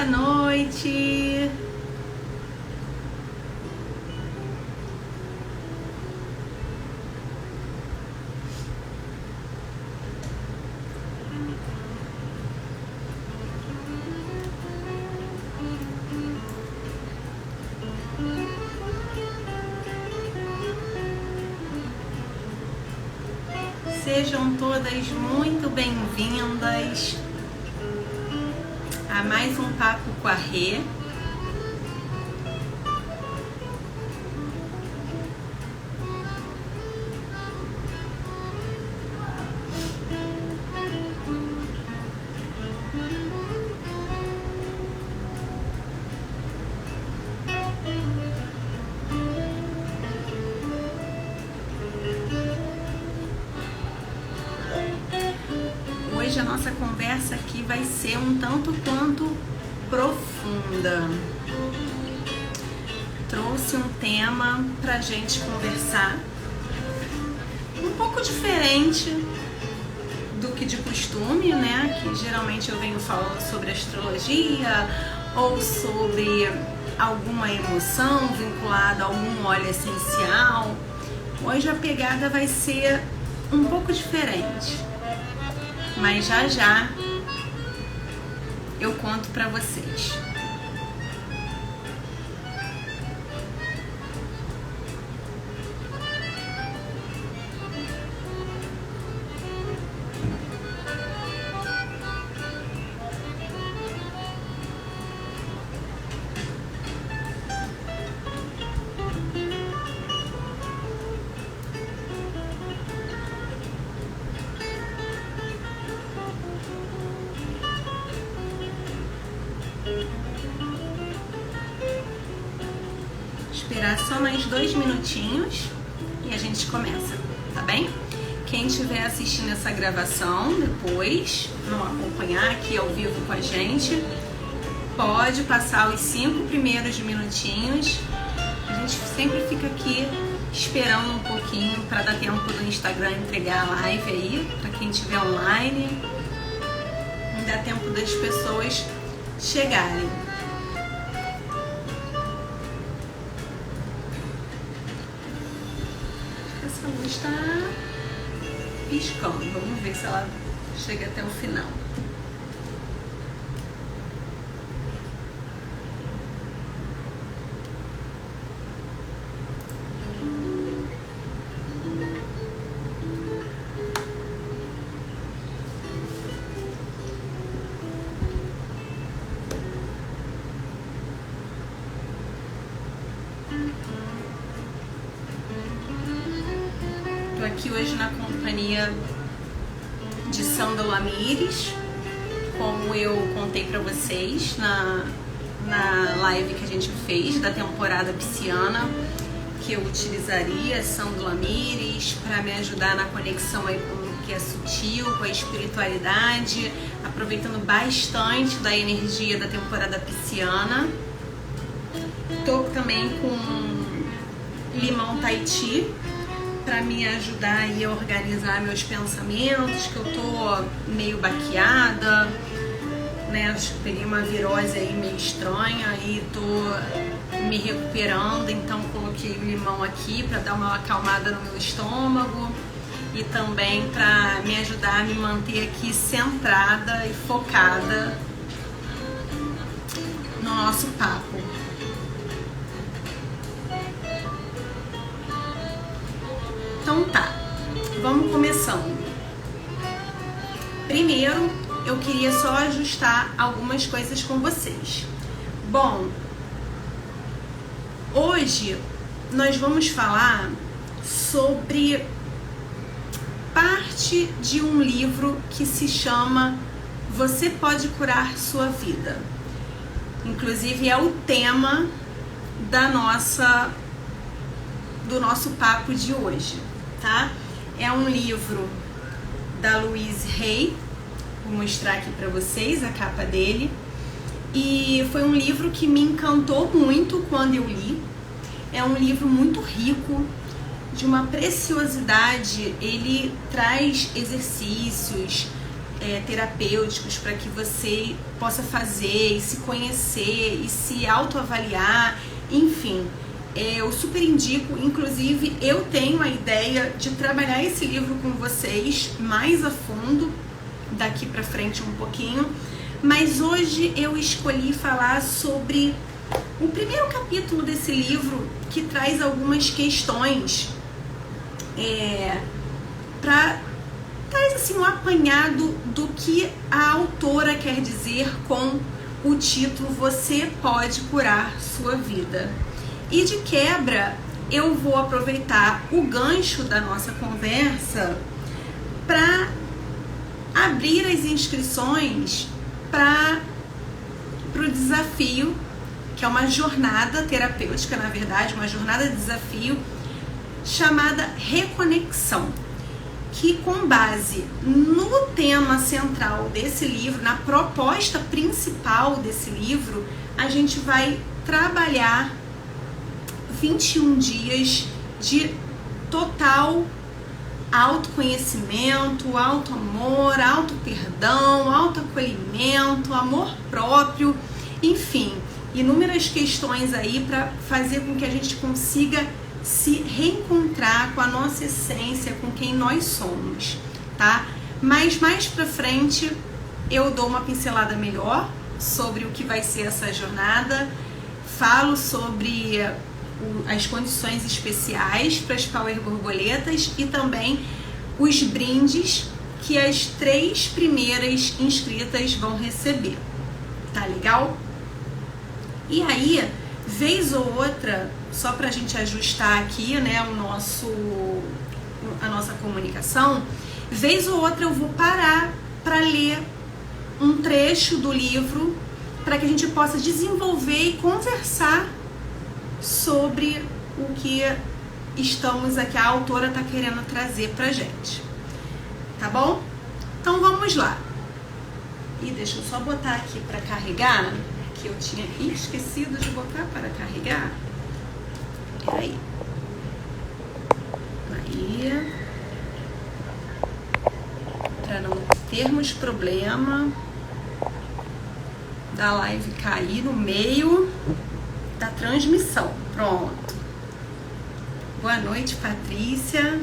Boa noite. Sejam todas muito bem-vindas a mais um Papo com a Rê. Hoje a nossa conversa aqui vai ser um tanto quanto profunda. Trouxe um tema pra gente conversar um pouco diferente do que de costume, né? Que geralmente eu venho falando sobre astrologia ou sobre alguma emoção vinculada a algum óleo essencial. Hoje a pegada vai ser um pouco diferente. Mas já já eu conto pra vocês. Esperar só mais 2 minutinhos e a gente começa, tá bem? Quem estiver assistindo essa gravação depois, não acompanhar aqui ao vivo com a gente, pode passar os 5 primeiros minutinhos. A gente sempre fica aqui esperando um pouquinho para dar tempo do Instagram entregar a live aí, para quem estiver online, não dá tempo das pessoas chegarem. Essa luz está piscando, vamos ver se ela chega até o final. Estou aqui hoje na companhia de Sândalo Amires, como eu contei para vocês na live que a gente fez da temporada pisciana, que eu utilizaria Sândalo Amires para me ajudar na conexão aí com o que é sutil, com a espiritualidade, aproveitando bastante da energia da temporada pisciana. Estou também com limão Tahiti para me ajudar aí a organizar meus pensamentos, que eu tô meio baqueada, né? Acho que peguei uma virose aí meio estranha e tô me recuperando, então coloquei o limão aqui para dar uma acalmada no meu estômago e também para me ajudar a me manter aqui centrada e focada no nosso papo. Então tá, vamos começando. Primeiro, eu queria só ajustar algumas coisas com vocês. Bom, hoje nós vamos falar sobre parte de um livro que se chama Você Pode Curar Sua Vida. Inclusive é o tema do nosso papo de hoje, tá? É um livro da Louise Hay, vou mostrar aqui para vocês a capa dele, e foi um livro que me encantou muito quando eu li. É um livro muito rico, de uma preciosidade. Ele traz exercícios, terapêuticos para que você possa fazer e se conhecer e se autoavaliar, enfim. Eu super indico, inclusive eu tenho a ideia de trabalhar esse livro com vocês mais a fundo daqui para frente um pouquinho, mas hoje eu escolhi falar sobre o primeiro capítulo desse livro, que traz algumas questões traz assim um apanhado do que a autora quer dizer com o título Você Pode Curar Sua Vida. E de quebra, eu vou aproveitar o gancho da nossa conversa para abrir as inscrições para o desafio, que é uma jornada terapêutica, na verdade, uma jornada de desafio chamada Reconexão, que com base no tema central desse livro, na proposta principal desse livro, a gente vai trabalhar 21 dias de total autoconhecimento, autoamor, autoperdão, autoacolhimento, amor próprio, enfim, inúmeras questões aí para fazer com que a gente consiga se reencontrar com a nossa essência, com quem nós somos, tá? Mas mais pra frente eu dou uma pincelada melhor sobre o que vai ser essa jornada, falo sobre as condições especiais para as Power Borboletas e também os brindes que as 3 primeiras inscritas vão receber, tá legal? E aí, vez ou outra, só pra gente ajustar aqui, né, a nossa comunicação, vez ou outra eu vou parar para ler um trecho do livro para que a gente possa desenvolver e conversar sobre o que estamos aqui, a autora está querendo trazer pra gente, tá bom? Então vamos lá. E deixa eu só botar aqui para carregar, que eu tinha esquecido de botar para carregar. Peraí. Aí, para não termos problema da live cair no meio da transmissão. Pronto. Boa noite, Patrícia.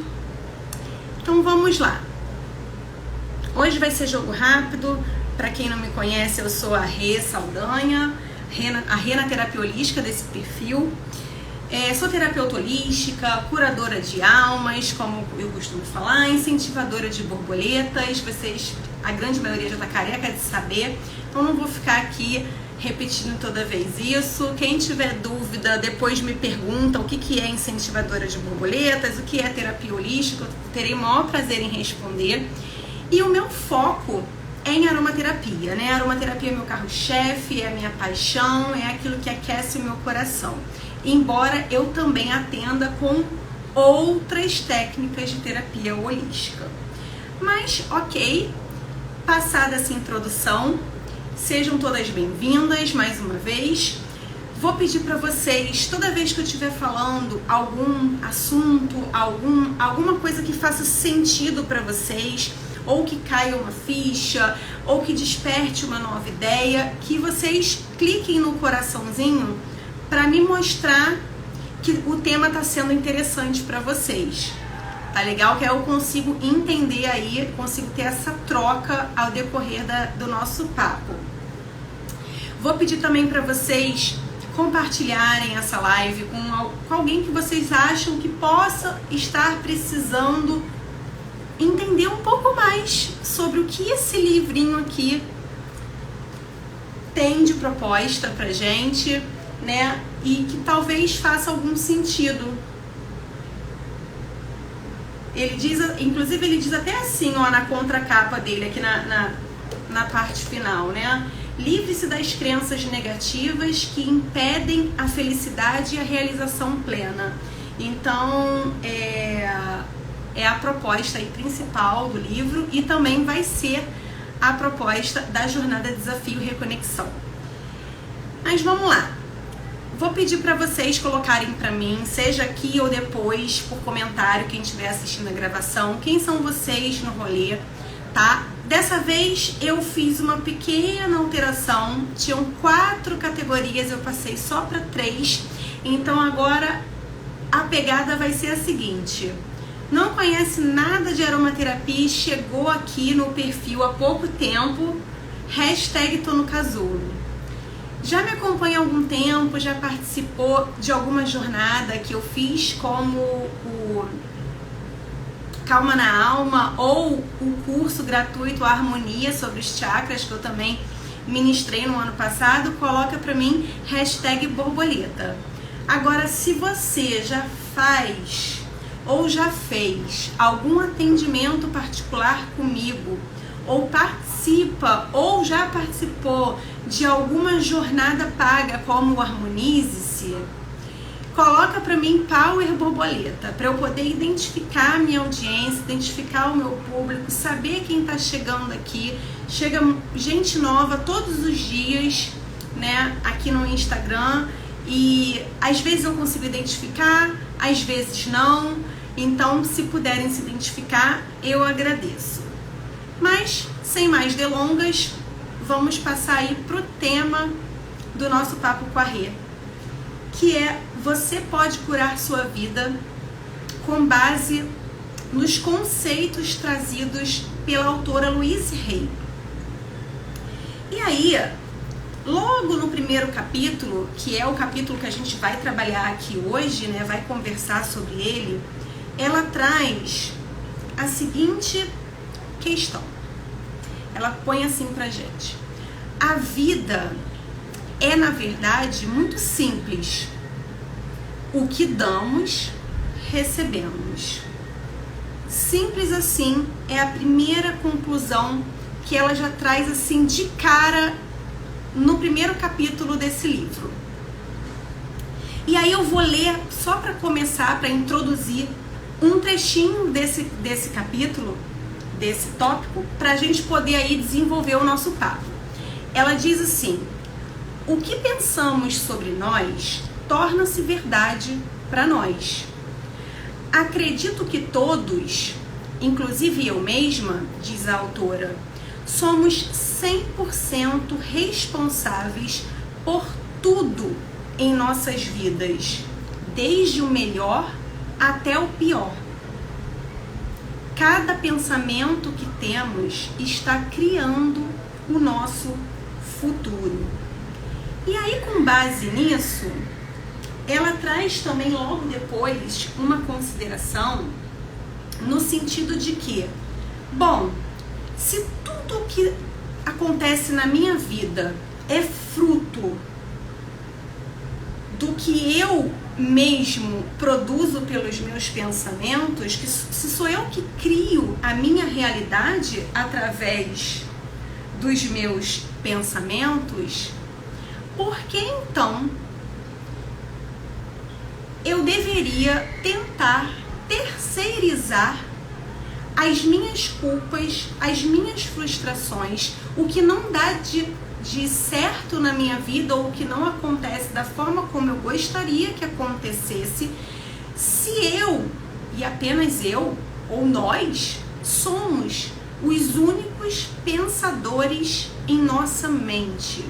Então vamos lá. Hoje vai ser jogo rápido. Para quem não me conhece, eu sou a Rê Saldanha, a Rê na terapia holística desse perfil. Sou terapeuta holística, curadora de almas, como eu costumo falar, incentivadora de borboletas. Vocês, a grande maioria já está careca de saber, então não vou ficar aqui repetindo toda vez isso. Quem tiver dúvida, depois me pergunta o que é incentivadora de borboletas, o que é terapia holística, eu terei o maior prazer em responder. E o meu foco é em aromaterapia, né? A aromaterapia é meu carro-chefe, é a minha paixão, é aquilo que aquece o meu coração. Embora eu também atenda com outras técnicas de terapia holística. Mas, ok, passada essa introdução, sejam todas bem-vindas mais uma vez. Vou pedir para vocês, toda vez que eu estiver falando algum assunto, alguma coisa que faça sentido para vocês, ou que caia uma ficha, ou que desperte uma nova ideia, que vocês cliquem no coraçãozinho para me mostrar que o tema está sendo interessante para vocês. Tá legal? Que aí eu consigo entender aí, consigo ter essa troca ao decorrer do nosso papo. Vou pedir também para vocês compartilharem essa live com alguém que vocês acham que possa estar precisando entender um pouco mais sobre o que esse livrinho aqui tem de proposta pra gente, né? E que talvez faça algum sentido. Ele diz, inclusive ele diz até assim, ó, na contracapa dele, aqui na parte final, né? Livre-se das crenças negativas que impedem a felicidade e a realização plena. Então, é a proposta aí principal do livro e também vai ser a proposta da jornada Desafio Reconexão. Mas vamos lá. Vou pedir para vocês colocarem para mim, seja aqui ou depois, por comentário, quem estiver assistindo a gravação, quem são vocês no rolê, tá? Dessa vez eu fiz uma pequena alteração, tinham 4 categorias, eu passei só para 3, então agora a pegada vai ser a seguinte: não conhece nada de aromaterapia e chegou aqui no perfil há pouco tempo, hashtag tô no casulo. Já me acompanha há algum tempo, já participou de alguma jornada que eu fiz, como o Calma na Alma ou o curso gratuito Harmonia sobre os chakras, que eu também ministrei no ano passado, coloca pra mim hashtag borboleta. Agora, se você já faz ou já fez algum atendimento particular comigo, ou participa ou já participou de alguma jornada paga como o Harmonize-se, coloca para mim Power Borboleta, para eu poder identificar a minha audiência, identificar o meu público, saber quem está chegando aqui. Chega gente nova todos os dias, né, aqui no Instagram, e às vezes eu consigo identificar, às vezes não. Então, se puderem se identificar, eu agradeço. Mas, sem mais delongas, vamos passar aí pro tema do nosso Papo com a Rê, que é: você pode curar sua vida com base nos conceitos trazidos pela autora Louise Hay. E aí, logo no primeiro capítulo, que é o capítulo que a gente vai trabalhar aqui hoje, né, vai conversar sobre ele, ela traz a seguinte questão. Ela põe assim pra gente: a vida é, na verdade, muito simples. O que damos, recebemos. Simples assim é a primeira conclusão que ela já traz assim de cara no primeiro capítulo desse livro. E aí eu vou ler, só para começar, para introduzir um trechinho desse capítulo, desse tópico, para a gente poder aí desenvolver o nosso papo. Ela diz assim: o que pensamos sobre nós torna-se verdade para nós. Acredito que todos, inclusive eu mesma, diz a autora, somos 100% responsáveis por tudo em nossas vidas, desde o melhor até o pior. Cada pensamento que temos está criando o nosso futuro. E aí, com base nisso, ela traz também logo depois uma consideração no sentido de que, bom, se tudo que acontece na minha vida é fruto do que eu mesmo produzo pelos meus pensamentos, que se sou eu que crio a minha realidade através dos meus pensamentos, por que então eu deveria tentar terceirizar as minhas culpas, as minhas frustrações, o que não dá de certo na minha vida, ou o que não acontece da forma como eu gostaria que acontecesse, se eu, e apenas eu, ou nós, somos os únicos pensadores em nossa mente?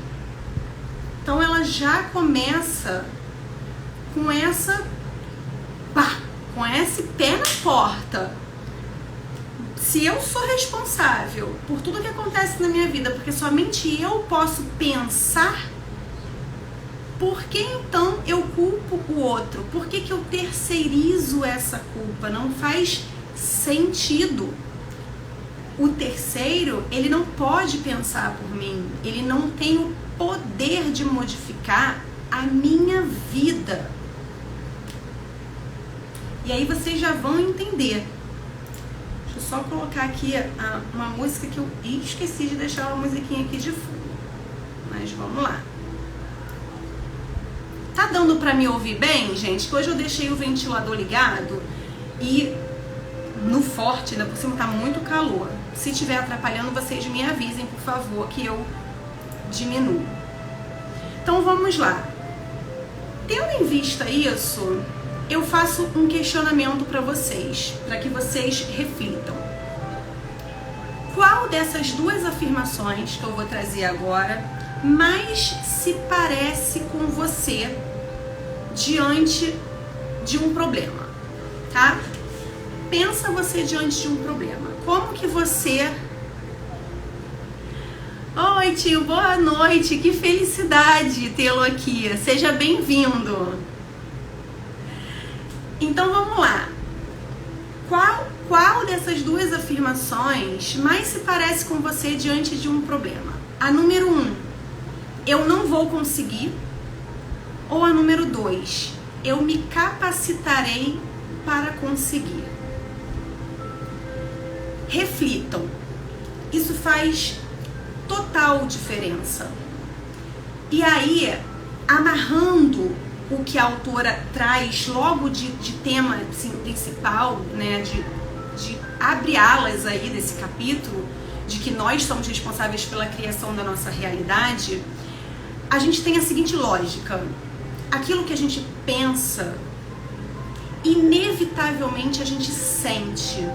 Então ela já começa com com esse pé na porta. Se eu sou responsável por tudo que acontece na minha vida, porque somente eu posso pensar, por que então eu culpo o outro? Por que eu terceirizo essa culpa? Não faz sentido. O terceiro, ele não pode pensar por mim, ele não tem o poder de modificar a minha vida. E aí vocês já vão entender. Deixa eu só colocar aqui uma música que eu esqueci de deixar uma musiquinha aqui de fundo. Mas vamos lá. Tá dando pra me ouvir bem, gente? Que hoje eu deixei o ventilador ligado e no forte, ainda por cima tá muito calor. Se estiver atrapalhando, vocês me avisem, por favor, que eu diminuo. Então vamos lá. Tendo em vista isso, eu faço um questionamento para vocês, para que vocês reflitam. qual dessas duas afirmações que eu vou trazer agora mais se parece com você diante de um problema, tá? Pensa você diante de um problema. Como que você... Oi, tio, boa noite, que felicidade tê-lo aqui. Seja bem-vindo. Então vamos lá. Qual dessas duas afirmações mais se parece com você diante de um problema? A número 1, eu não vou conseguir. Ou a número 2, eu me capacitarei para conseguir. Reflitam. Isso faz total diferença. E aí, amarrando o que a autora traz logo de tema assim, principal, né, de abre alas aí desse capítulo, de que nós somos responsáveis pela criação da nossa realidade, a gente tem a seguinte lógica: aquilo que a gente pensa, inevitavelmente a gente sente.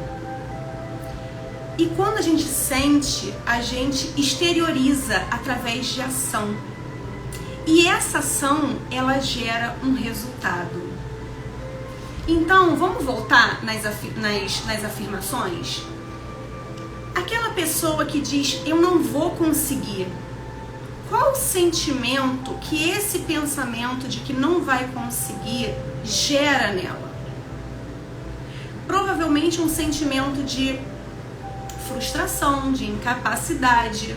E quando a gente sente, a gente exterioriza através de ação. E essa ação, ela gera um resultado. Então, vamos voltar nas afirmações? Aquela pessoa que diz, eu não vou conseguir. Qual o sentimento que esse pensamento de que não vai conseguir gera nela? Provavelmente um sentimento de frustração, de incapacidade.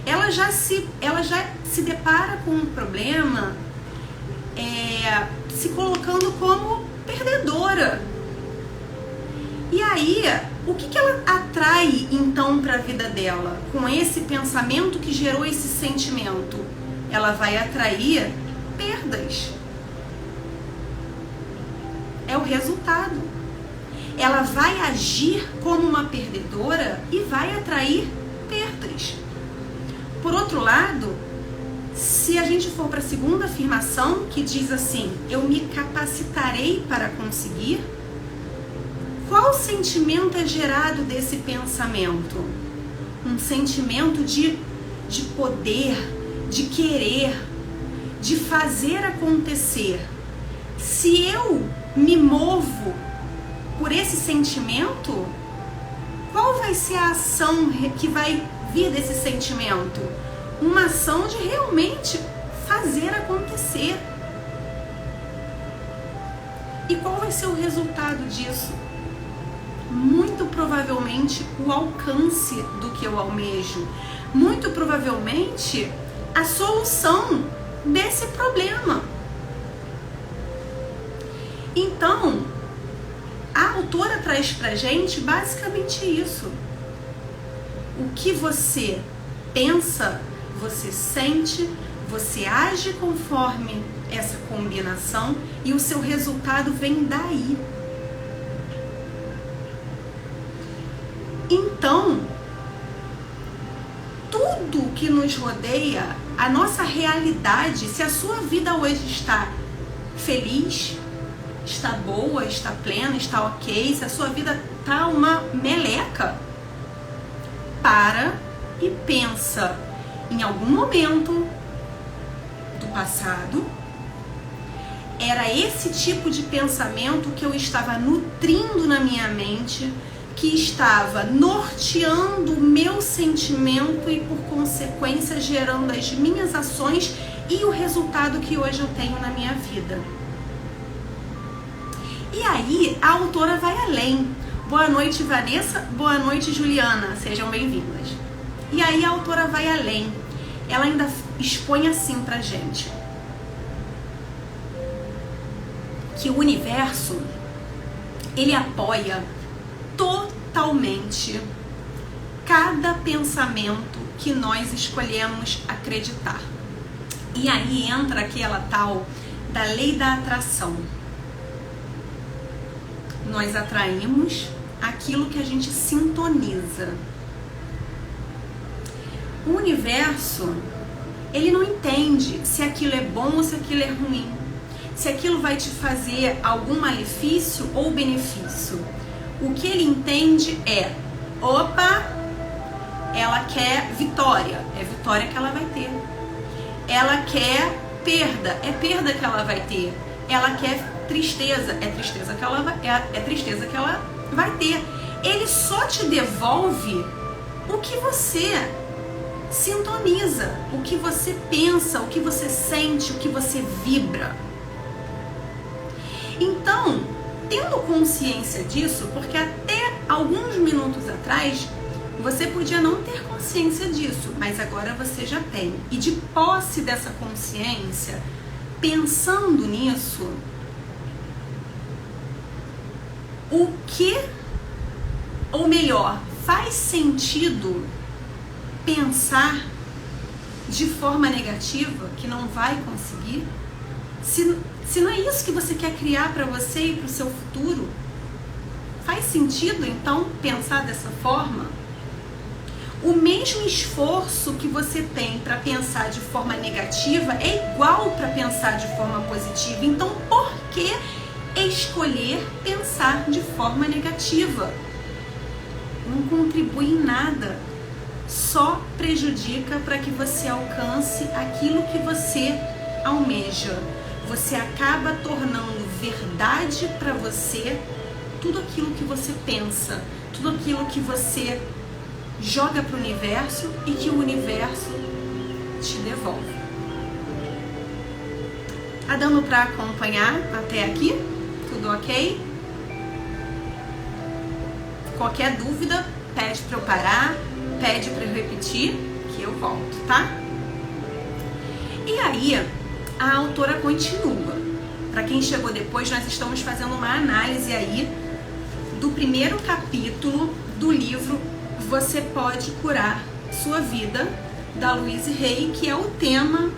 Ela já se depara com um problema se colocando como perdedora. E aí, o que ela atrai então para a vida dela? Com esse pensamento que gerou esse sentimento, ela vai atrair perdas. É o resultado. Ela vai agir como uma perdedora e vai atrair perdas. Por outro lado, se a gente for para a segunda afirmação, que diz assim, eu me capacitarei para conseguir, qual sentimento é gerado desse pensamento? Um sentimento de poder, de querer, de fazer acontecer. Se eu me movo por esse sentimento, qual vai ser a ação que vai vir desse sentimento? Uma ação de realmente fazer acontecer. E qual vai ser o resultado disso? Muito provavelmente o alcance do que eu almejo. Muito provavelmente a solução desse problema. Então, a autora traz pra gente basicamente isso. O que você pensa, você sente, você age conforme essa combinação e o seu resultado vem daí. Então, tudo que nos rodeia, a nossa realidade, se a sua vida hoje está feliz, está boa, está plena, está ok, se a sua vida está uma meleca, para e pensa em algum momento do passado, era esse tipo de pensamento que eu estava nutrindo na minha mente, que estava norteando o meu sentimento e, por consequência, gerando as minhas ações e o resultado que hoje eu tenho na minha vida. E aí, a autora vai além. Boa noite, Vanessa. Boa noite, Juliana. Sejam bem-vindas. E aí, a autora vai além. Ela ainda expõe assim pra gente. Que o universo, ele apoia totalmente cada pensamento que nós escolhemos acreditar. E aí entra aquela tal da lei da atração. Nós atraímos aquilo que a gente sintoniza. O universo, ele não entende se aquilo é bom ou se aquilo é ruim, se aquilo vai te fazer algum malefício ou benefício. O que ele entende é Opa, ela quer vitória, é vitória que ela vai ter. Ela quer perda, é perda que ela vai ter. Ela quer tristeza, é tristeza que ela vai ter. Ele só te devolve o que você sintoniza, o que você pensa, o que você sente, o que você vibra. Então, tendo consciência disso, porque até alguns minutos atrás você podia não ter consciência disso, mas agora você já tem. E de posse dessa consciência, pensando nisso, o que, ou melhor, faz sentido pensar de forma negativa, que não vai conseguir? Se não é isso que você quer criar para você e para o seu futuro, faz sentido então pensar dessa forma? O mesmo esforço que você tem para pensar de forma negativa é igual para pensar de forma positiva. Então, por que escolher pensar de forma negativa? Não contribui em nada, só prejudica para que você alcance aquilo que você almeja. Você acaba tornando verdade para você tudo aquilo que você pensa, tudo aquilo que você joga para o universo e que o universo te devolve. Tá dando para acompanhar até aqui? Tudo ok? Qualquer dúvida, pede para eu parar, pede para eu repetir, que eu volto, tá? E aí, a autora continua. Para quem chegou depois, nós estamos fazendo uma análise aí do primeiro capítulo do livro Você Pode Curar Sua Vida, da Louise Hay, que é o tema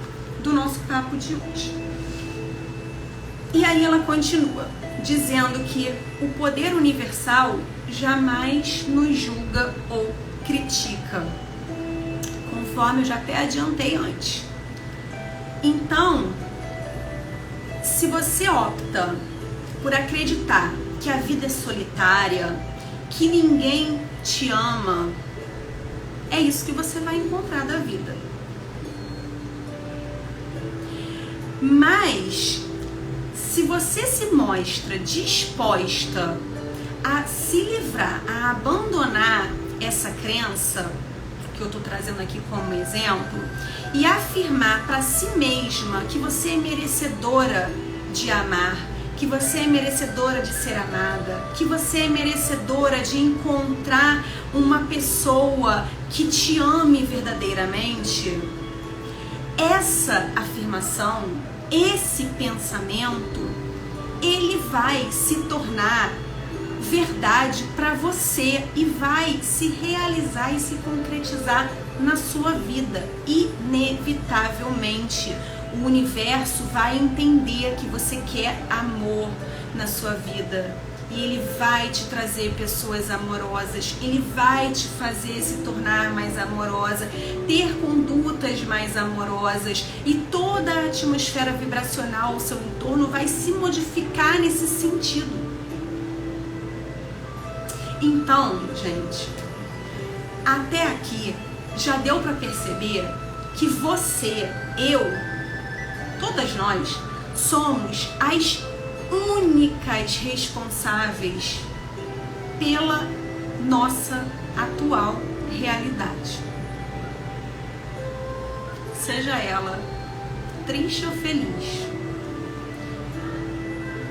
do nosso papo de hoje. E aí ela continua, dizendo que o poder universal jamais nos julga ou critica, conforme eu já até adiantei antes. Então, se você opta por acreditar que a vida é solitária, que ninguém te ama, é isso que você vai encontrar da vida. Mas, se você se mostra disposta a se livrar, a abandonar essa crença que eu estou trazendo aqui como exemplo e afirmar para si mesma que você é merecedora de amar, que você é merecedora de ser amada, que você é merecedora de encontrar uma pessoa que te ame verdadeiramente, essa afirmação, esse pensamento, ele vai se tornar verdade para você e vai se realizar e se concretizar na sua vida. Inevitavelmente, o universo vai entender que você quer amor na sua vida e ele vai te trazer pessoas amorosas, ele vai te fazer se tornar mais amorosa, ter condutas mais amorosas e toda a atmosfera vibracional ao seu entorno vai se modificar nesse sentido. Então, gente, até aqui já deu para perceber que você, eu, todas nós somos as únicas responsáveis pela nossa atual realidade. Seja ela triste ou feliz.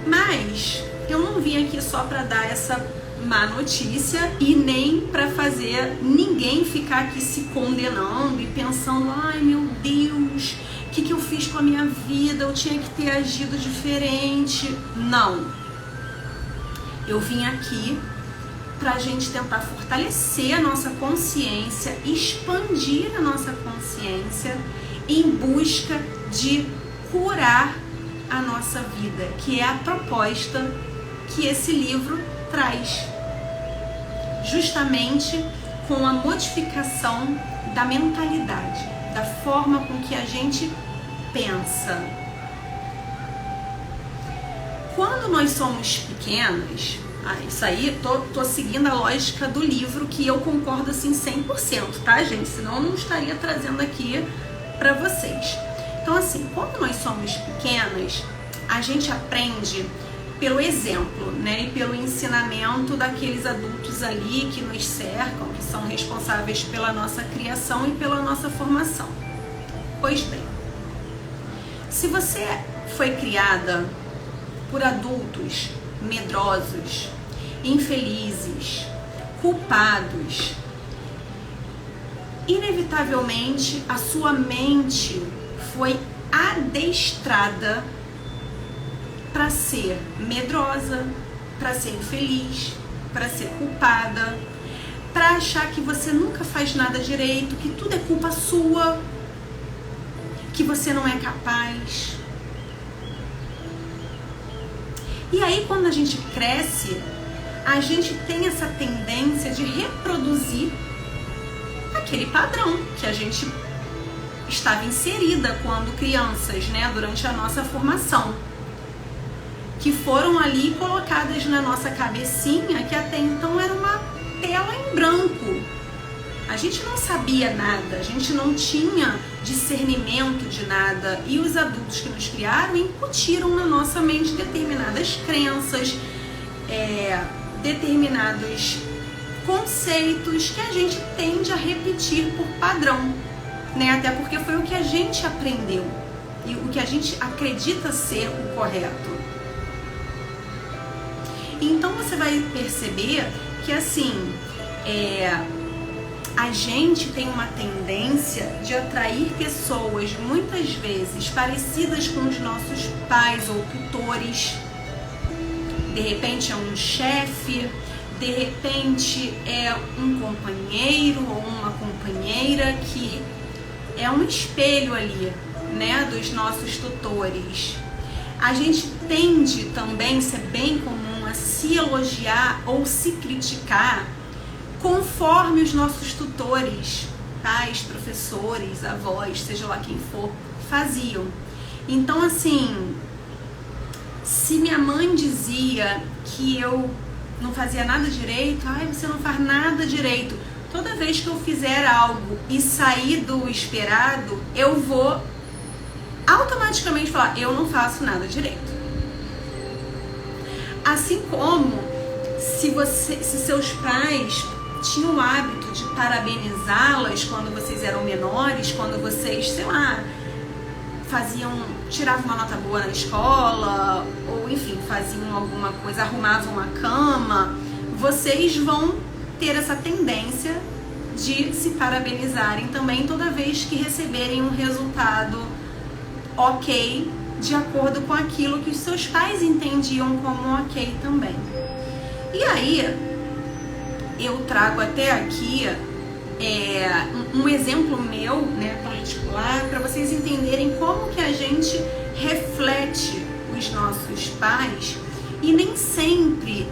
Mas eu não vim aqui só para dar essa má notícia e nem para fazer ninguém ficar aqui se condenando e pensando, ai meu Deus, o que eu fiz com a minha vida? Eu tinha que ter agido diferente. Não. Eu vim aqui para a gente tentar fortalecer a nossa consciência, expandir a nossa consciência em busca de curar a nossa vida, que é a proposta que esse livro traz, justamente com a modificação da mentalidade, da forma com que a gente pensa. Quando nós somos pequenas, Isso aí, tô seguindo a lógica do livro, que eu concordo assim 100%, tá, gente? Senão eu não estaria trazendo aqui pra vocês. Então, assim, quando nós somos pequenas, a gente aprende pelo exemplo, né? E pelo ensinamento daqueles adultos ali que nos cercam, que são responsáveis pela nossa criação e pela nossa formação. Pois bem, se você foi criada por adultos medrosos, infelizes, culpados, inevitavelmente a sua mente foi adestrada para ser medrosa, para ser infeliz, para ser culpada, para achar que você nunca faz nada direito, que tudo é culpa sua, que você não é capaz. E aí, quando a gente cresce, a gente tem essa tendência de reproduzir aquele padrão que a gente estava inserida quando crianças, né, durante a nossa formação, que foram ali colocadas na nossa cabecinha, que até então era uma tela em branco. A gente não sabia nada, a gente não tinha discernimento de nada, e os adultos que nos criaram incutiram na nossa mente determinadas crenças, determinados conceitos que a gente tende a repetir por padrão, né? Até porque foi o que a gente aprendeu e o que a gente acredita ser o correto. Então você vai perceber que assim, a gente tem uma tendência de atrair pessoas muitas vezes parecidas com os nossos pais ou tutores. De repente é um chefe, de repente é um companheiro ou uma companheira que é um espelho ali, né, dos nossos tutores. A gente tende também, isso é bem comum, a se elogiar ou se criticar conforme os nossos tutores, pais, professores, avós, seja lá quem for, faziam. Então, assim, se minha mãe dizia que eu não fazia nada direito, você não faz nada direito, toda vez que eu fizer algo e sair do esperado, eu vou automaticamente falar, eu não faço nada direito. Assim como se seus pais tinham o hábito de parabenizá-las quando vocês eram menores, quando vocês, sei lá, tiravam uma nota boa na escola, ou enfim, faziam alguma coisa, arrumavam a cama, vocês vão ter essa tendência de se parabenizarem também toda vez que receberem um resultado ok, de acordo com aquilo que os seus pais entendiam como ok também. E aí, eu trago até aqui um exemplo meu, né, particular, para vocês entenderem como que a gente reflete os nossos pais e nem sempre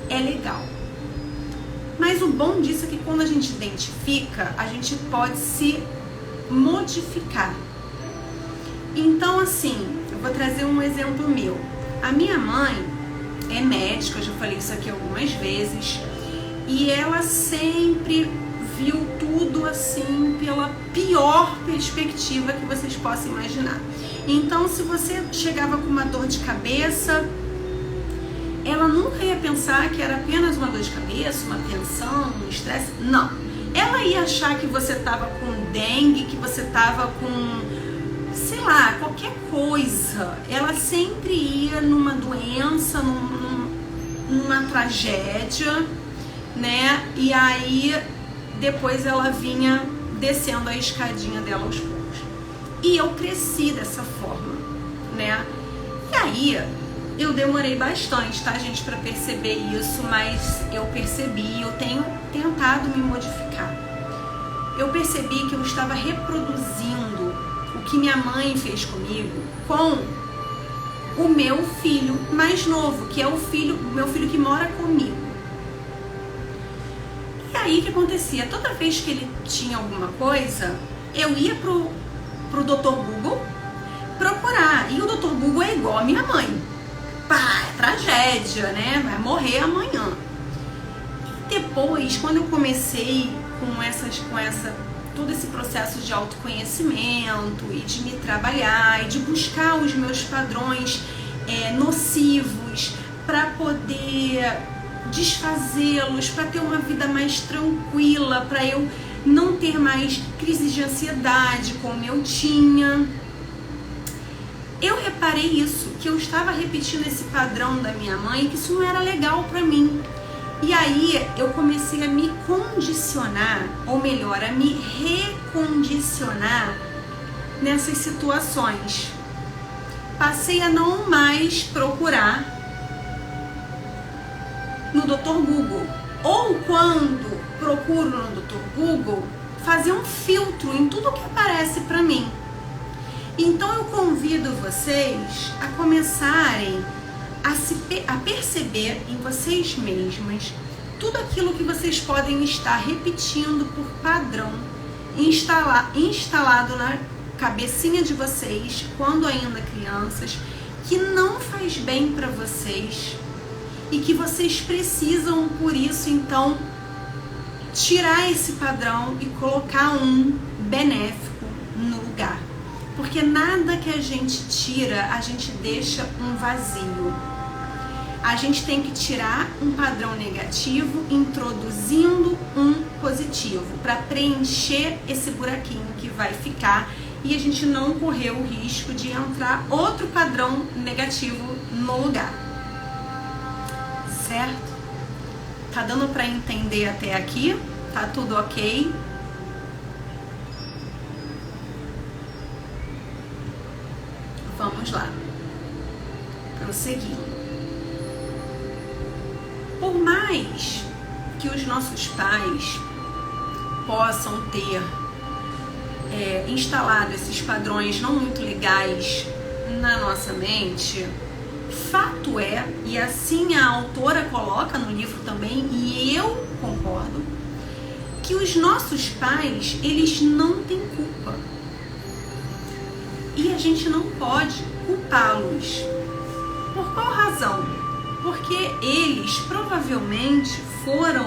é legal. Mas o bom disso é que quando a gente identifica, a gente pode se modificar. Então, assim, eu vou trazer um exemplo meu. A minha mãe é médica, eu já falei isso aqui algumas vezes, e ela sempre viu tudo assim pela pior perspectiva que vocês possam imaginar. Então, se você chegava com uma dor de cabeça, ela nunca ia pensar que era apenas uma dor de cabeça, uma tensão, um estresse. Não. Ela ia achar que você estava com dengue, que você estava com, sei lá, qualquer coisa. Ela sempre ia numa doença, numa tragédia, né? E aí depois ela vinha descendo a escadinha dela aos poucos. E eu cresci dessa forma, né? E aí eu demorei bastante, tá, gente, para perceber isso, mas eu percebi, eu tenho tentado me modificar. Eu percebi que eu estava reproduzindo o que minha mãe fez comigo com o meu filho mais novo, que é o meu filho que mora comigo. E aí o que acontecia? Toda vez que ele tinha alguma coisa, eu ia pro Dr. Google procurar. E o Dr. Google é igual a minha mãe. Pá, tragédia, né? Vai morrer amanhã. E depois, quando eu comecei todo esse processo de autoconhecimento e de me trabalhar e de buscar os meus padrões nocivos para poder desfazê-los, para ter uma vida mais tranquila, para eu não ter mais crises de ansiedade como eu tinha. Eu reparei isso, que eu estava repetindo esse padrão da minha mãe, que isso não era legal para mim. E aí eu comecei a me condicionar, ou melhor, a me recondicionar nessas situações. Passei a não mais procurar no Dr. Google, ou quando procuro no Dr. Google, fazer um filtro em tudo que aparece para mim. Então eu convido vocês a começarem a perceber em vocês mesmas tudo aquilo que vocês podem estar repetindo por padrão, instalado na cabecinha de vocês, quando ainda crianças, que não faz bem para vocês e que vocês precisam, por isso, então, tirar esse padrão e colocar um benéfico no lugar. Porque nada que a gente tira, a gente deixa um vazio. A gente tem que tirar um padrão negativo, introduzindo um positivo, para preencher esse buraquinho que vai ficar e a gente não correr o risco de entrar outro padrão negativo no lugar. Certo? Tá dando para entender até aqui? Tá tudo ok? Vamos lá. Prosseguindo. Por mais que os nossos pais possam ter instalado esses padrões não muito legais na nossa mente, fato é, e assim a autora coloca no livro também, e eu concordo, que os nossos pais, eles não têm culpa. E a gente não pode culpá-los. Por qual razão? Porque eles provavelmente foram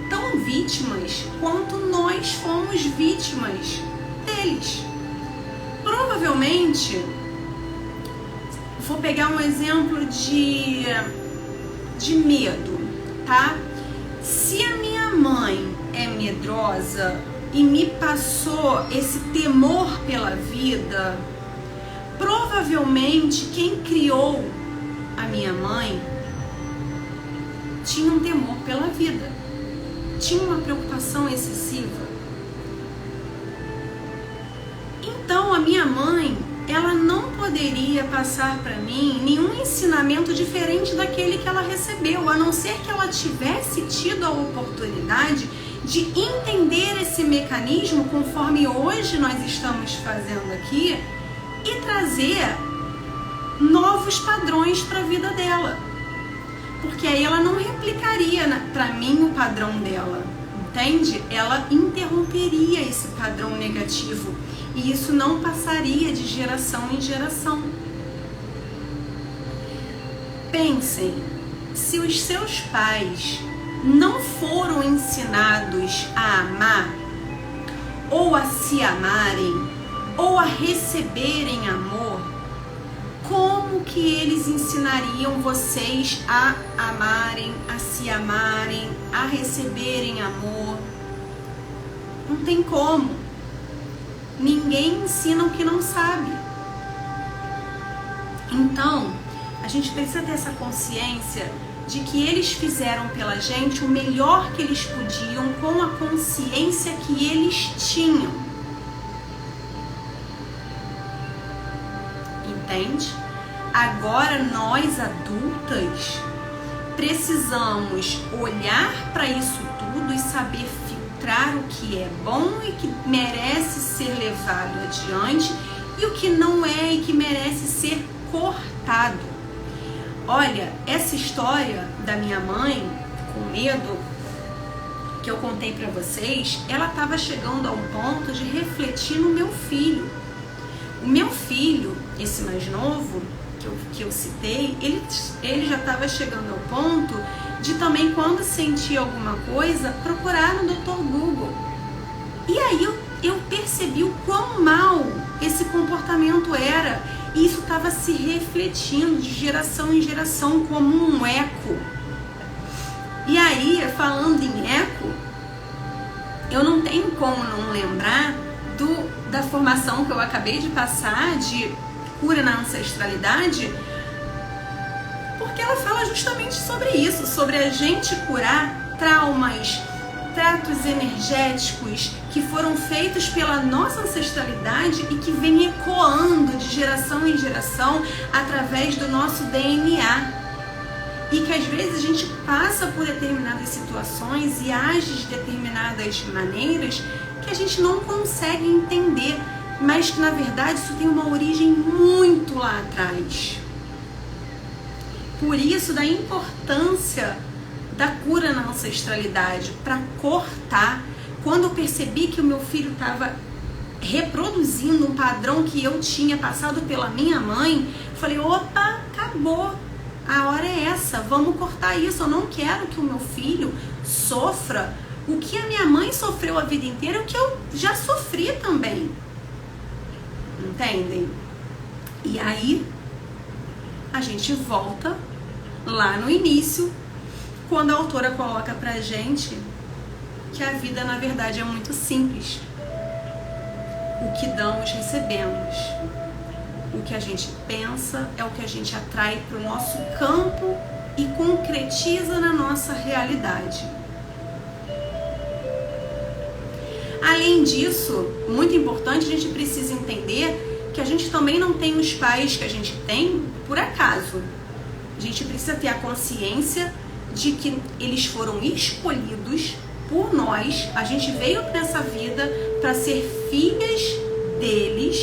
tão vítimas quanto nós fomos vítimas deles. Provavelmente, vou pegar um exemplo de medo, tá? Se a minha mãe é medrosa e me passou esse temor pela vida, provavelmente quem criou a minha mãe tinha um temor pela vida, tinha uma preocupação excessiva. Então a minha mãe, ela não poderia passar para mim nenhum ensinamento diferente daquele que ela recebeu, a não ser que ela tivesse tido a oportunidade de entender esse mecanismo, conforme hoje nós estamos fazendo aqui, e trazer novos padrões para a vida dela. Porque aí ela não replicaria para mim o padrão dela, entende? Ela interromperia esse padrão negativo e isso não passaria de geração em geração. Pensem, se os seus pais não foram ensinados a amar, ou a se amarem, ou a receberem amor, como que eles ensinariam vocês a amarem, a se amarem, a receberem amor? Não tem como. Ninguém ensina o que não sabe. Então, a gente precisa ter essa consciência de que eles fizeram pela gente o melhor que eles podiam com a consciência que eles tinham. Entende? Agora nós adultas precisamos olhar para isso tudo e saber filtrar o que é bom e que merece ser levado adiante e o que não é e que merece ser cortado. Olha, essa história da minha mãe com medo que eu contei para vocês, ela estava chegando a um ponto de refletir no meu filho. O meu filho, esse mais novo, que que eu citei, ele já estava chegando ao ponto de também, quando sentir alguma coisa, procurar no Dr. Google. E aí eu percebi o quão mal esse comportamento era, e isso estava se refletindo de geração em geração como um eco. E aí, falando em eco, eu não tenho como não lembrar da formação que eu acabei de passar de cura na ancestralidade, porque ela fala justamente sobre isso, sobre a gente curar traumas, tratos energéticos que foram feitos pela nossa ancestralidade e que vem ecoando de geração em geração através do nosso DNA. E que às vezes a gente passa por determinadas situações e age de determinadas maneiras que a gente não consegue entender, mas que na verdade isso tem uma origem muito lá atrás. Por isso, da importância da cura na ancestralidade, para cortar. Quando eu percebi que o meu filho estava reproduzindo um padrão que eu tinha passado pela minha mãe, falei, opa, acabou. A hora é essa, vamos cortar isso. Eu não quero que o meu filho sofra o que a minha mãe sofreu a vida inteira, o que eu já sofri também. Entendem? E aí, a gente volta lá no início, quando a autora coloca pra gente que a vida, na verdade, é muito simples. O que damos, recebemos. O que a gente pensa é o que a gente atrai para o nosso campo e concretiza na nossa realidade. Além disso, muito importante, a gente precisa entender que a gente também não tem os pais que a gente tem por acaso. A gente precisa ter a consciência de que eles foram escolhidos por nós. A gente veio nessa vida para ser filhas deles,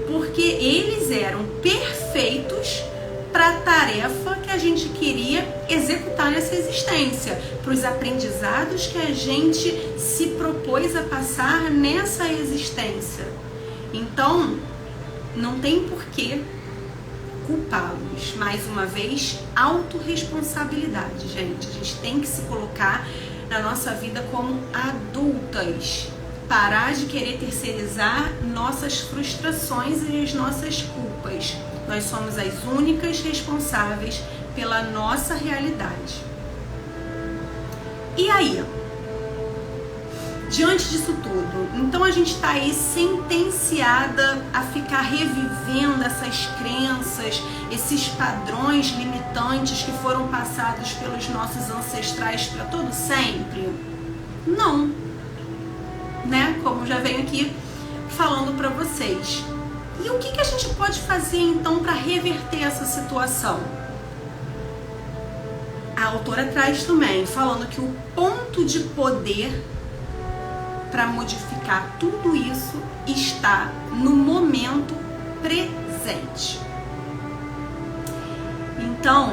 porque eles eram perfeitos para a tarefa que a gente queria executar nessa existência, para os aprendizados que a gente se propôs a passar nessa existência. Então, não tem porquê culpá-los. Mais uma vez, autorresponsabilidade, gente. A gente tem que se colocar na nossa vida como adultas. Parar de querer terceirizar nossas frustrações e as nossas culpas. Nós somos as únicas responsáveis pela nossa realidade. E aí? Diante disso tudo, então a gente está aí sentenciada a ficar revivendo essas crenças, esses padrões limitantes que foram passados pelos nossos ancestrais para todo sempre? Não. Né? Como já venho aqui falando para vocês. E o que a gente pode fazer então para reverter essa situação? A autora traz também, falando que o ponto de poder para modificar tudo isso está no momento presente. Então,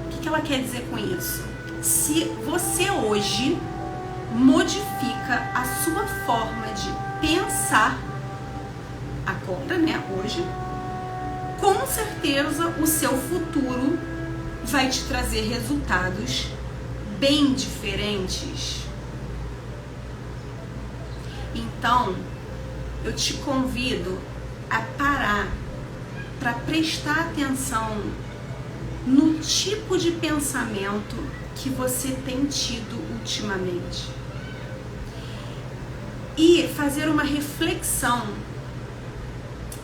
o que ela quer dizer com isso? Se você hoje modifica a sua forma de pensar agora, né, hoje, com certeza o seu futuro vai te trazer resultados bem diferentes. Então, eu te convido a parar para prestar atenção no tipo de pensamento que você tem tido ultimamente. E fazer uma reflexão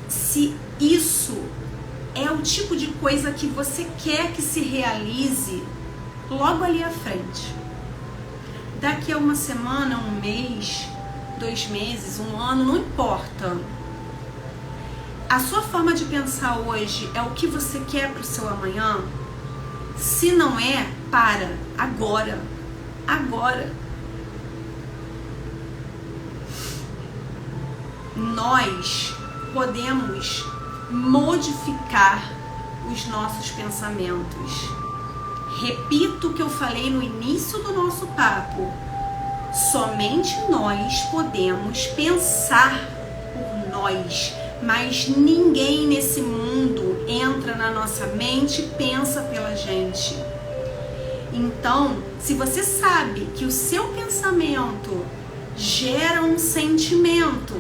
se isso é o tipo de coisa que você quer que se realize logo ali à frente. Daqui a uma semana, um mês, 2 meses, um ano, não importa. A sua forma de pensar hoje é o que você quer para o seu amanhã? Se não é, para. Agora. Agora. Nós podemos modificar os nossos pensamentos. Repito o que eu falei no início do nosso papo. Somente nós podemos pensar por nós, mas ninguém nesse mundo entra na nossa mente e pensa pela gente. Então, se você sabe que o seu pensamento gera um sentimento,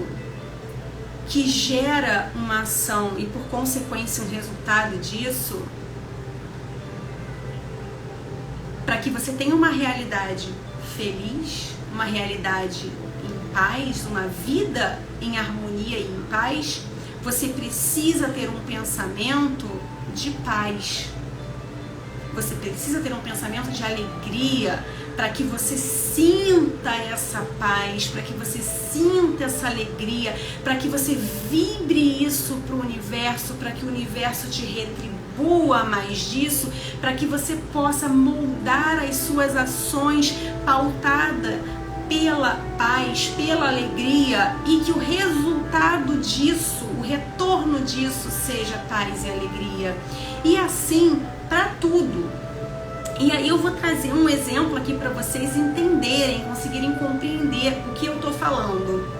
que gera uma ação e por consequência um resultado disso, para que você tenha uma realidade feliz, uma realidade em paz, uma vida em harmonia e em paz, você precisa ter um pensamento de paz. Você precisa ter um pensamento de alegria, para que você sinta essa paz, para que você sinta essa alegria, para que você vibre isso para o universo, para que o universo te retribua mais disso, para que você possa moldar as suas ações pautada pela paz, pela alegria, e que o resultado disso, o retorno disso seja paz e alegria. E assim para tudo. E aí eu vou trazer um exemplo aqui para vocês entenderem, conseguirem compreender o que eu tô falando.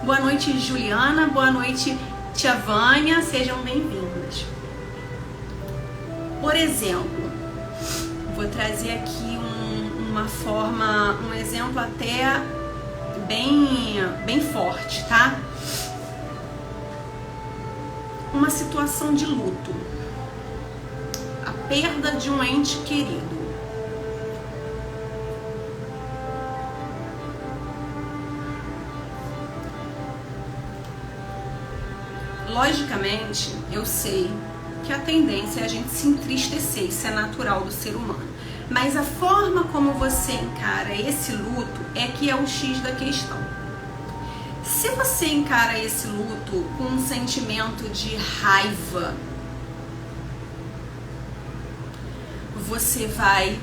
Boa noite, Juliana. Boa noite, Tia Vânia. Sejam bem-vindas. Por exemplo, vou trazer aqui um exemplo até bem forte, tá? Uma situação de luto. A perda de um ente querido. Logicamente, eu sei que a tendência é a gente se entristecer, isso é natural do ser humano. Mas a forma como você encara esse luto é que é o X da questão. Se você encara esse luto com um sentimento de raiva, você vai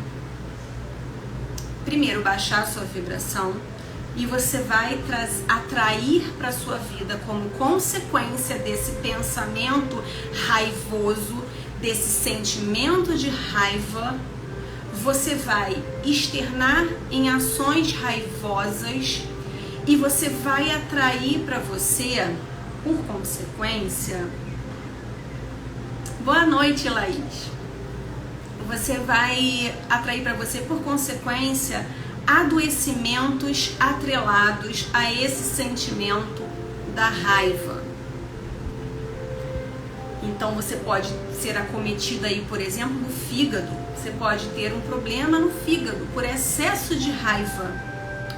primeiro baixar a sua vibração e você vai atrair para a sua vida, como consequência desse pensamento raivoso, desse sentimento de raiva, você vai externar em ações raivosas e você vai atrair para você, por consequência... Boa noite, Laís. Você vai atrair para você, por consequência, adoecimentos atrelados a esse sentimento da raiva. Então você pode ser acometida aí, por exemplo, no fígado. Você pode ter um problema no fígado por excesso de raiva.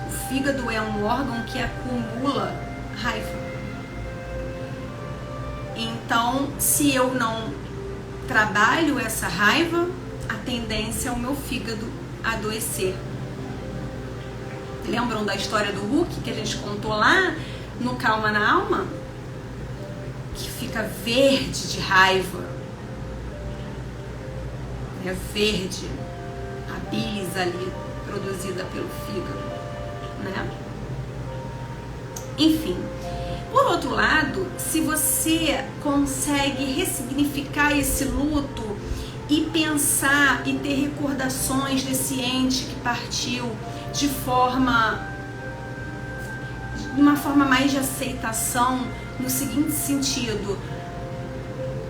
O fígado é um órgão que acumula raiva. Então, se eu não trabalho essa raiva, a tendência é o meu fígado adoecer. Lembram da história do Hulk que a gente contou lá no Calma na Alma? Que fica verde de raiva. É verde a bilis ali produzida pelo fígado, né? Enfim, por outro lado, se você consegue ressignificar esse luto e pensar e ter recordações desse ente que partiu de uma forma mais de aceitação, no seguinte sentido: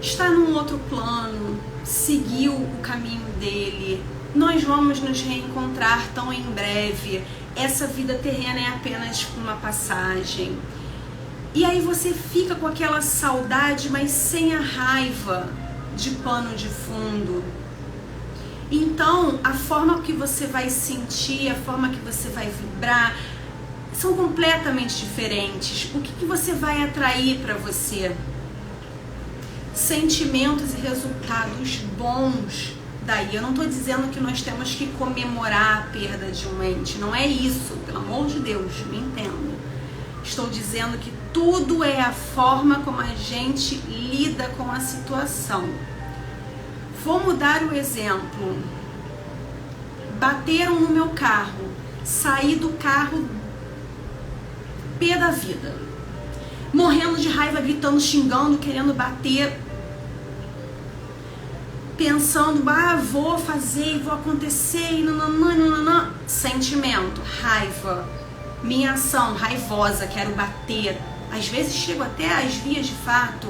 está num outro plano, seguiu o caminho dele, nós vamos nos reencontrar tão em breve, essa vida terrena é apenas uma passagem. E aí você fica com aquela saudade, mas sem a raiva de pano de fundo. Então, a forma que você vai sentir, a forma que você vai vibrar, são completamente diferentes. O que você vai atrair para você? Sentimentos e resultados bons. Daí, eu não estou dizendo que nós temos que comemorar a perda de um ente. Não é isso, pelo amor de Deus, me entenda. Estou dizendo que tudo é a forma como a gente lida com a situação. Vou mudar o exemplo. Bateram no meu carro. Saí do carro pé da vida. Morrendo de raiva, gritando, xingando, querendo bater. Pensando, vou fazer, vou acontecer, e nananã. Sentimento, raiva. Minha ação, raivosa, quero bater. Às vezes chego até às vias de fato.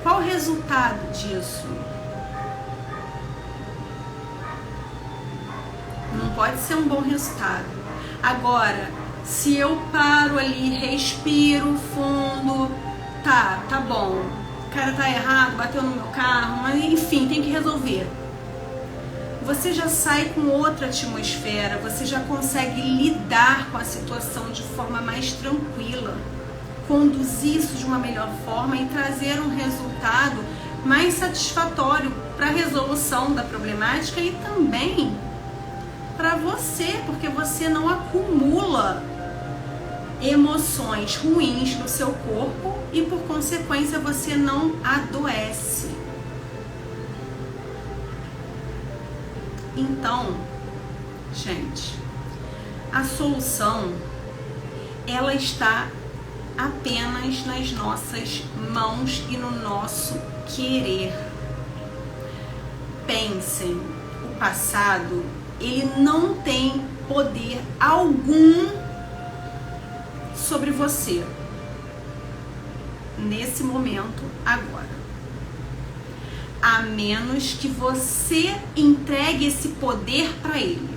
Qual o resultado disso? Não pode ser um bom resultado. Agora, se eu paro ali, respiro fundo, tá bom, o cara tá errado, bateu no meu carro, mas enfim, tem que resolver. Você já sai com outra atmosfera, você já consegue lidar com a situação de forma mais tranquila, conduzir isso de uma melhor forma e trazer um resultado mais satisfatório para a resolução da problemática e também para você, porque você não acumula emoções ruins no seu corpo e por consequência você não adoece. Então, gente, a solução ela está apenas nas nossas mãos e no nosso querer. Pensem, o passado, ele não tem poder algum sobre você nesse momento agora. A menos que você entregue esse poder para ele.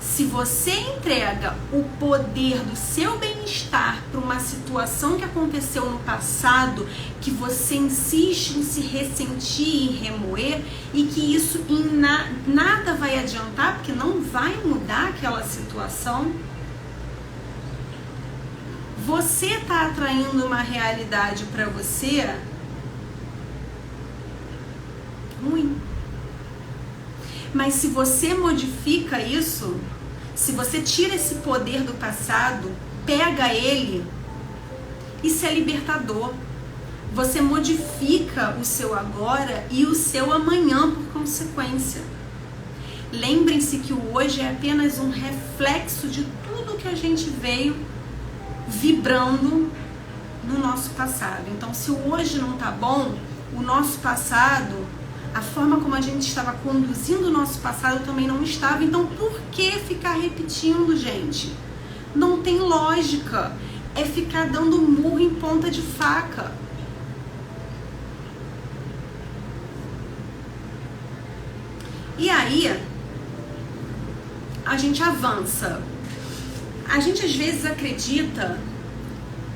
Se você entrega o poder do seu bem-estar para uma situação que aconteceu no passado, que você insiste em se ressentir e remoer, e que isso em nada vai adiantar, porque não vai mudar aquela situação, você está atraindo uma realidade para você ruim. Mas se você modifica isso, se você tira esse poder do passado, pega ele, isso é libertador. Você modifica o seu agora e o seu amanhã por consequência. Lembrem-se que o hoje é apenas um reflexo de tudo que a gente veio vibrando no nosso passado. Então, se o hoje não tá bom, o nosso passado, a forma como a gente estava conduzindo o nosso passado também não estava. Então, por que ficar repetindo, gente? Não tem lógica. É ficar dando murro em ponta de faca. E aí, a gente avança. A gente às vezes acredita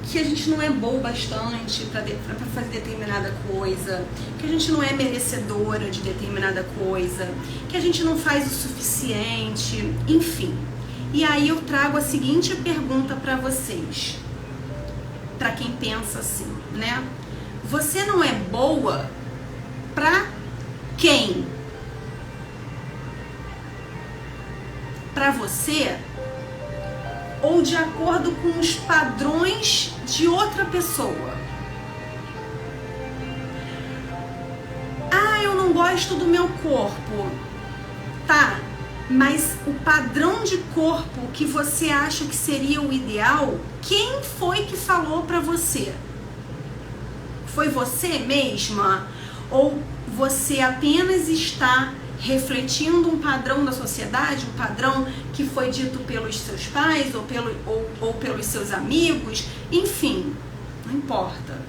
que a gente não é boa o bastante para fazer determinada coisa, que a gente não é merecedora de determinada coisa, que a gente não faz o suficiente, enfim. E aí eu trago a seguinte pergunta para vocês, para quem pensa assim, né? Você não é boa para quem? Para você? Ou de acordo com os padrões de outra pessoa? Ah, eu não gosto do meu corpo. Tá, mas o padrão de corpo que você acha que seria o ideal, quem foi que falou pra você? Foi você mesma? Ou você apenas está refletindo um padrão da sociedade, um padrão que foi dito pelos seus pais ou pelos seus amigos, enfim, não importa.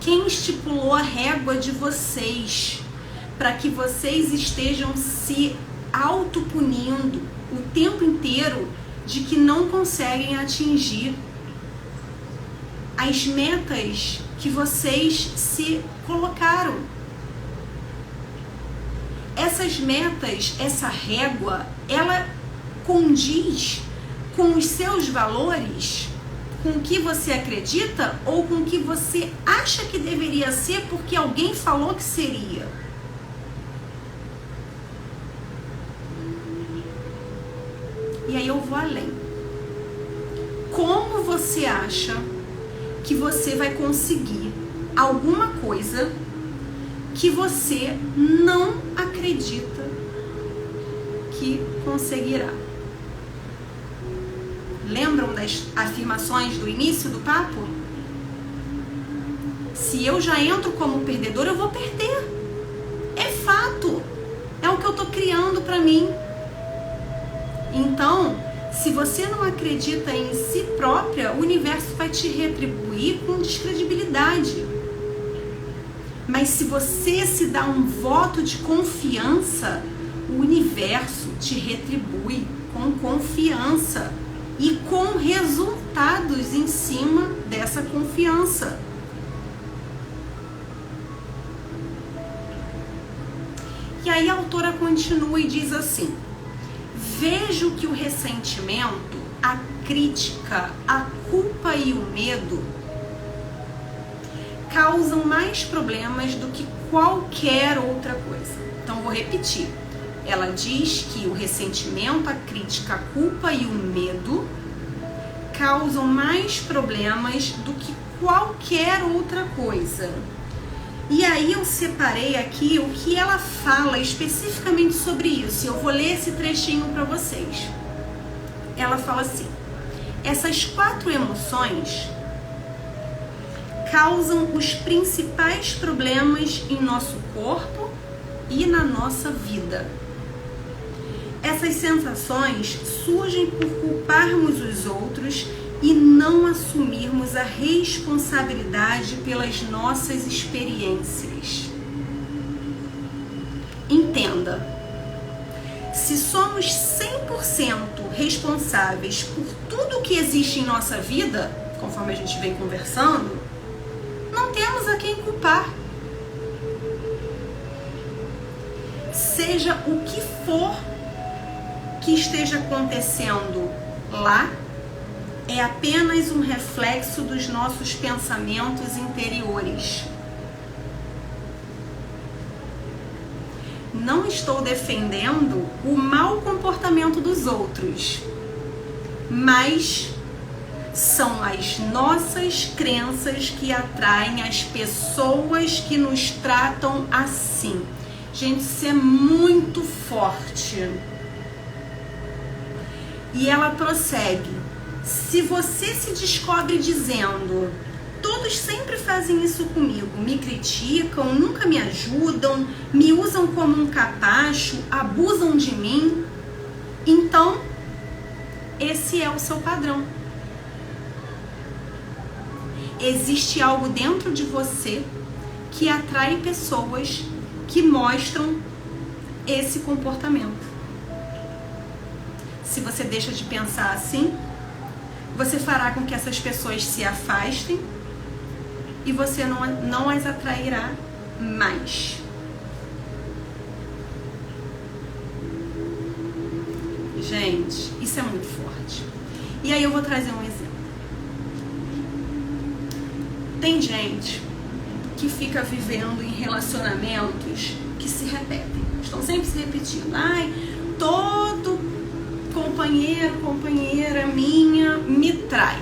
Quem estipulou a régua de vocês para que vocês estejam se autopunindo o tempo inteiro de que não conseguem atingir as metas que vocês se colocaram? Essas metas, essa régua, ela condiz com os seus valores, com o que você acredita ou com o que você acha que deveria ser porque alguém falou que seria? E aí eu vou além. Como você acha que você vai conseguir alguma coisa que você não acredita que conseguirá? Lembram das afirmações do início do papo? Se eu já entro como perdedor, eu vou perder. É fato. É o que eu tô criando pra mim. Então, Se você não acredita em si própria, o universo vai te retribuir com descredibilidade. Mas se você se dá um voto de confiança, o universo te retribui com confiança e com resultados em cima dessa confiança. E aí a autora continua e diz assim: vejo que o ressentimento, a crítica, a culpa e o medo causam mais problemas do que qualquer outra coisa. Então vou repetir. Ela diz que o ressentimento, a crítica, a culpa e o medo causam mais problemas do que qualquer outra coisa. E aí eu separei aqui o que ela fala especificamente sobre isso. Eu vou ler esse trechinho para vocês. Ela fala assim: essas 4 emoções causam os principais problemas em nosso corpo e na nossa vida. Essas sensações surgem por culparmos os outros e não assumirmos a responsabilidade pelas nossas experiências. Entenda, se somos 100% responsáveis por tudo que existe em nossa vida, conforme a gente vem conversando, não temos a quem culpar. Seja o que for que esteja acontecendo lá, é apenas um reflexo dos nossos pensamentos interiores. Não estou defendendo o mau comportamento dos outros, mas são as nossas crenças que atraem as pessoas que nos tratam assim. Gente, isso é muito forte. E ela prossegue: se você se descobre dizendo, todos sempre fazem isso comigo, me criticam, nunca me ajudam, me usam como um capacho, abusam de mim, então esse é o seu padrão. Existe algo dentro de você que atrai pessoas que mostram esse comportamento. Se você deixa de pensar assim, você fará com que essas pessoas se afastem e você não as atrairá mais. Gente, isso é muito forte. E aí eu vou trazer um exemplo. Tem gente que fica vivendo em relacionamentos que se repetem, estão sempre se repetindo. Ai, todo companheiro, companheira minha me trai.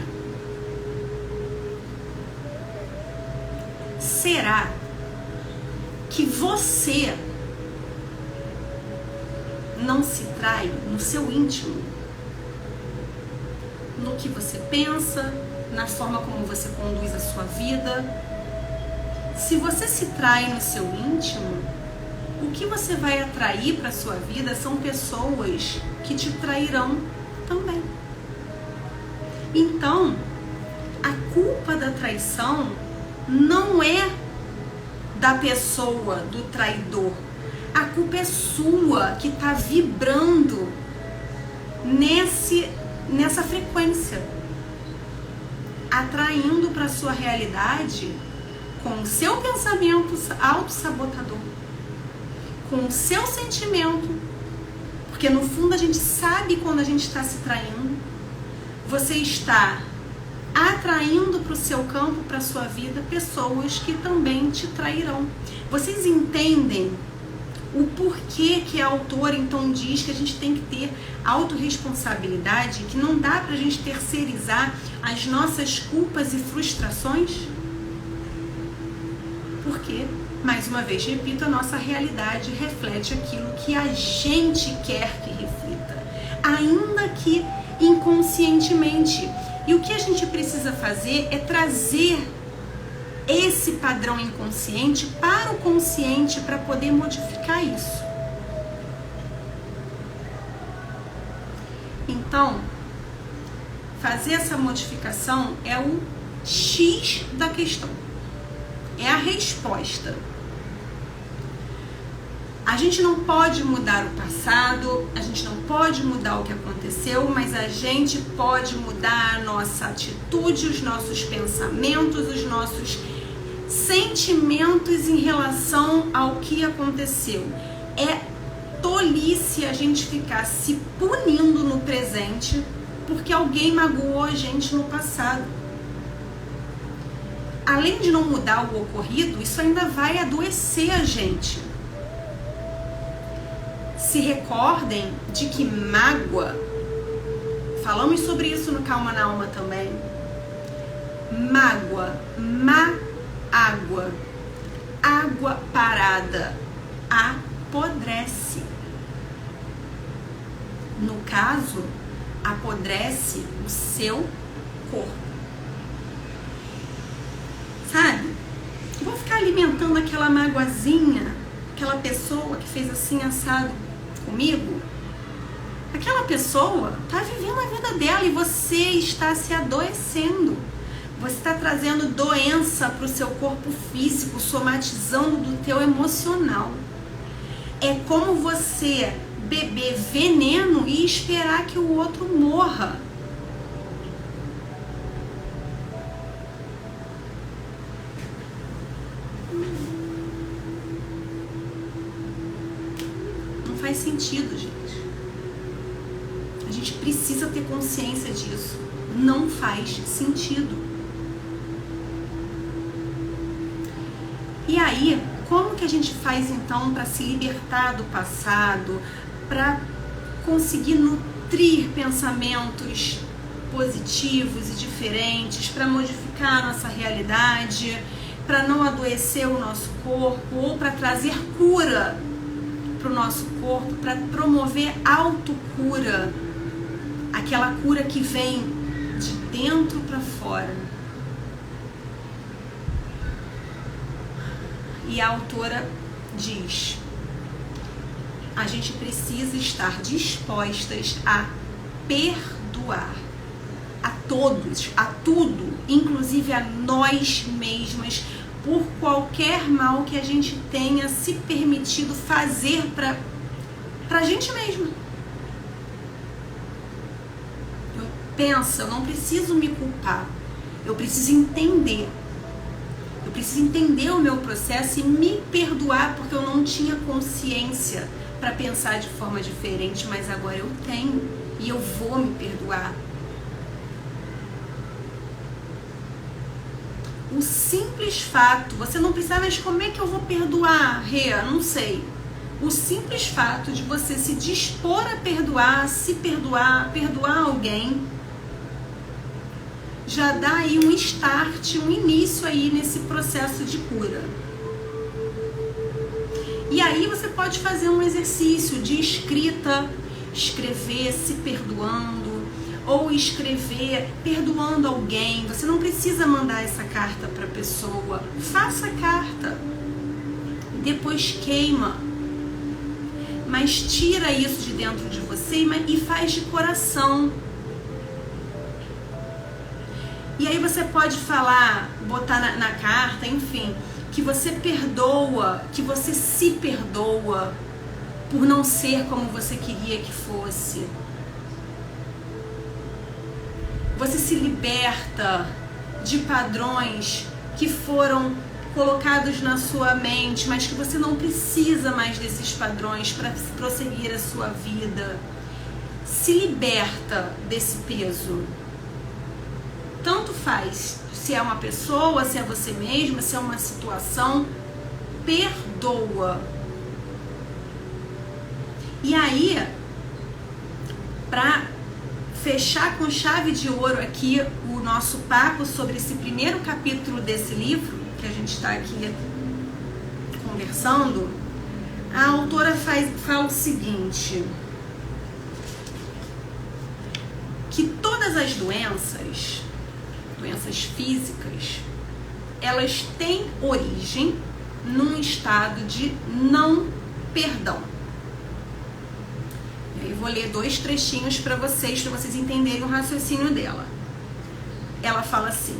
Será que você não se trai no seu íntimo? No que você pensa, na forma como você conduz a sua vida? Se você se trai no seu íntimo, o que você vai atrair para a sua vida são pessoas que te trairão também. Então, a culpa da traição não é da pessoa, do traidor. A culpa é sua, que está vibrando nessa frequência, atraindo para sua realidade com o seu pensamento autossabotador, com o seu sentimento, porque no fundo a gente sabe quando a gente está se traindo. Você está atraindo para o seu campo, para a sua vida, pessoas que também te trairão. Vocês entendem o porquê que a autora então diz que a gente tem que ter autorresponsabilidade, que não dá para a gente terceirizar as nossas culpas e frustrações? Porque, mais uma vez, repito, a nossa realidade reflete aquilo que a gente quer que reflita, ainda que inconscientemente. E o que a gente precisa fazer é trazer esse padrão inconsciente para o consciente para poder modificar isso. Então, fazer essa modificação é o X da questão. É a resposta. A gente não pode mudar o passado, a gente não pode mudar o que aconteceu, mas a gente pode mudar a nossa atitude, os nossos pensamentos, os nossos sentimentos em relação ao que aconteceu. É tolice a gente ficar se punindo no presente porque alguém magoou a gente no passado. Além de não mudar o ocorrido, isso ainda vai adoecer a gente. Se recordem de que mágoa, falamos sobre isso no Calma na Alma também, mágoa, água, água parada, apodrece. No caso, apodrece o seu corpo. Sabe? Eu vou ficar alimentando aquela magoazinha, aquela pessoa que fez assim assado comigo. Aquela pessoa tá vivendo a vida dela e você está se adoecendo. Você está trazendo doença para o seu corpo físico, somatizando do teu emocional. É como você beber veneno e esperar que o outro morra. Não faz sentido, gente. A gente precisa ter consciência disso. Não faz sentido. E aí, como que a gente faz então para se libertar do passado, para conseguir nutrir pensamentos positivos e diferentes, para modificar a nossa realidade, para não adoecer o nosso corpo ou para trazer cura para o nosso corpo, para promover autocura, aquela cura que vem de dentro para fora. E a autora diz: a gente precisa estar dispostas a perdoar a todos, a tudo, inclusive a nós mesmas, por qualquer mal que a gente tenha se permitido fazer pra gente mesma. Eu não preciso me culpar, eu preciso entender. Eu preciso entender o meu processo e me perdoar, porque eu não tinha consciência para pensar de forma diferente, mas agora eu tenho e eu vou me perdoar. O simples fato, você não precisa, mas como é que eu vou perdoar, Rê? Não sei. O simples fato de você se dispor a perdoar, se perdoar, perdoar alguém, já dá aí um start, um início aí nesse processo de cura. E aí você pode fazer um exercício de escrita, escrever se perdoando, ou escrever perdoando alguém. Você não precisa mandar essa carta para a pessoa. Faça a carta, depois queima, mas tira isso de dentro de você e faz de coração. E aí você pode falar, botar na carta, enfim, que você perdoa, que você se perdoa por não ser como você queria que fosse. Você se liberta de padrões que foram colocados na sua mente, mas que você não precisa mais desses padrões para prosseguir a sua vida. Se liberta desse peso. Tanto faz se é uma pessoa, se é você mesma, se é uma situação, perdoa. E aí, para fechar com chave de ouro aqui o nosso papo sobre esse primeiro capítulo desse livro, que a gente está aqui conversando, a autora fala o seguinte: que todas as doenças físicas, elas têm origem num estado de não perdão. E aí vou ler 2 trechinhos para vocês entenderem o raciocínio dela. Ela fala assim: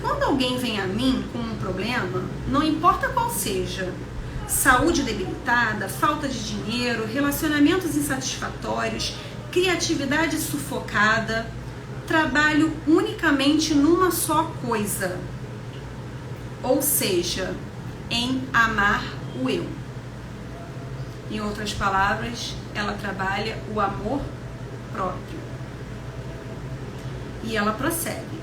quando alguém vem a mim com um problema, não importa qual seja, saúde debilitada, falta de dinheiro, relacionamentos insatisfatórios, criatividade sufocada, trabalho unicamente numa só coisa, ou seja, em amar o eu. Em outras palavras, ela trabalha o amor próprio. E ela prossegue: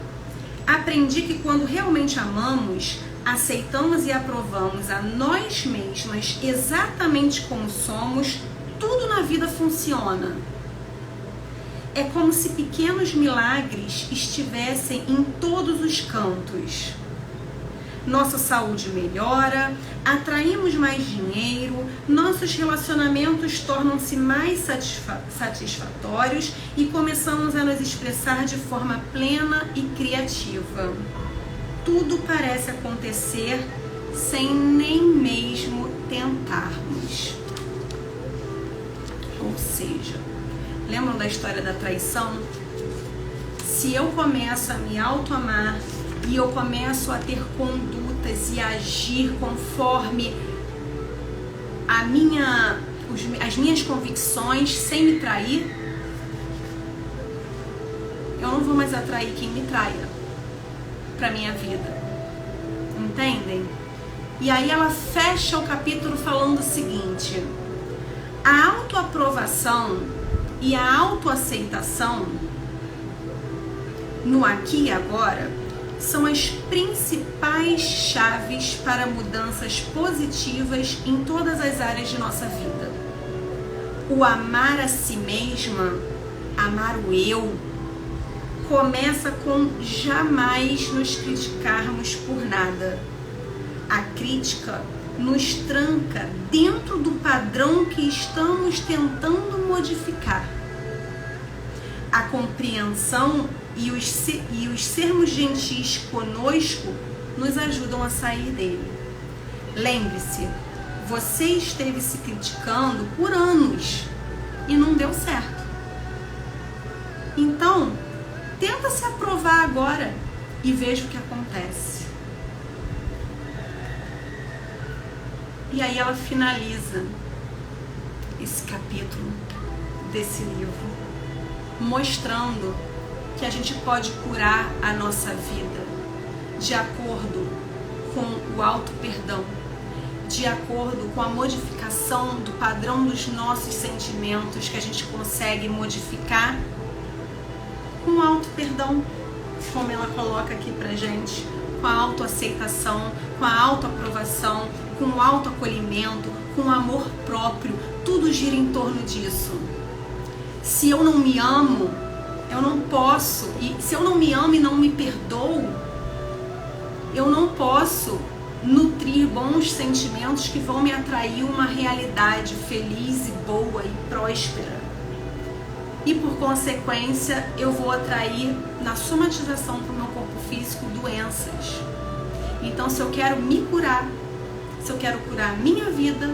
aprendi que quando realmente amamos, aceitamos e aprovamos a nós mesmas exatamente como somos, tudo na vida funciona. É como se pequenos milagres estivessem em todos os cantos. Nossa saúde melhora, atraímos mais dinheiro, nossos relacionamentos tornam-se mais satisfatórios e começamos a nos expressar de forma plena e criativa. Tudo parece acontecer sem nem mesmo tentarmos. Ou seja, lembram da história da traição? Se eu começo a me auto-amar e eu começo a ter condutas e agir conforme as minhas convicções, sem me trair, eu não vou mais atrair quem me traia para minha vida. Entendem? E aí ela fecha o capítulo falando o seguinte: a autoaprovação e a autoaceitação no aqui e agora são as principais chaves para mudanças positivas em todas as áreas de nossa vida. O amar a si mesma, amar o eu, começa com jamais nos criticarmos por nada. A crítica nos tranca dentro do padrão que estamos tentando modificar. A compreensão e os sermos gentis conosco nos ajudam a sair dele. Lembre-se, você esteve se criticando por anos e não deu certo. Então, tenta se aprovar agora e veja o que acontece. E aí ela finaliza esse capítulo desse livro, mostrando que a gente pode curar a nossa vida de acordo com o auto-perdão, de acordo com a modificação do padrão dos nossos sentimentos, que a gente consegue modificar com o auto-perdão, como ela coloca aqui pra gente, com a autoaceitação, com a autoaprovação, com o autoacolhimento, com o amor próprio. Tudo gira em torno disso. Se eu não me amo, eu não posso, e se eu não me amo e não me perdoo, eu não posso nutrir bons sentimentos que vão me atrair uma realidade feliz e boa e próspera. E por consequência, eu vou atrair na somatização para o meu corpo físico doenças. Então, se eu quero me curar, se eu quero curar a minha vida,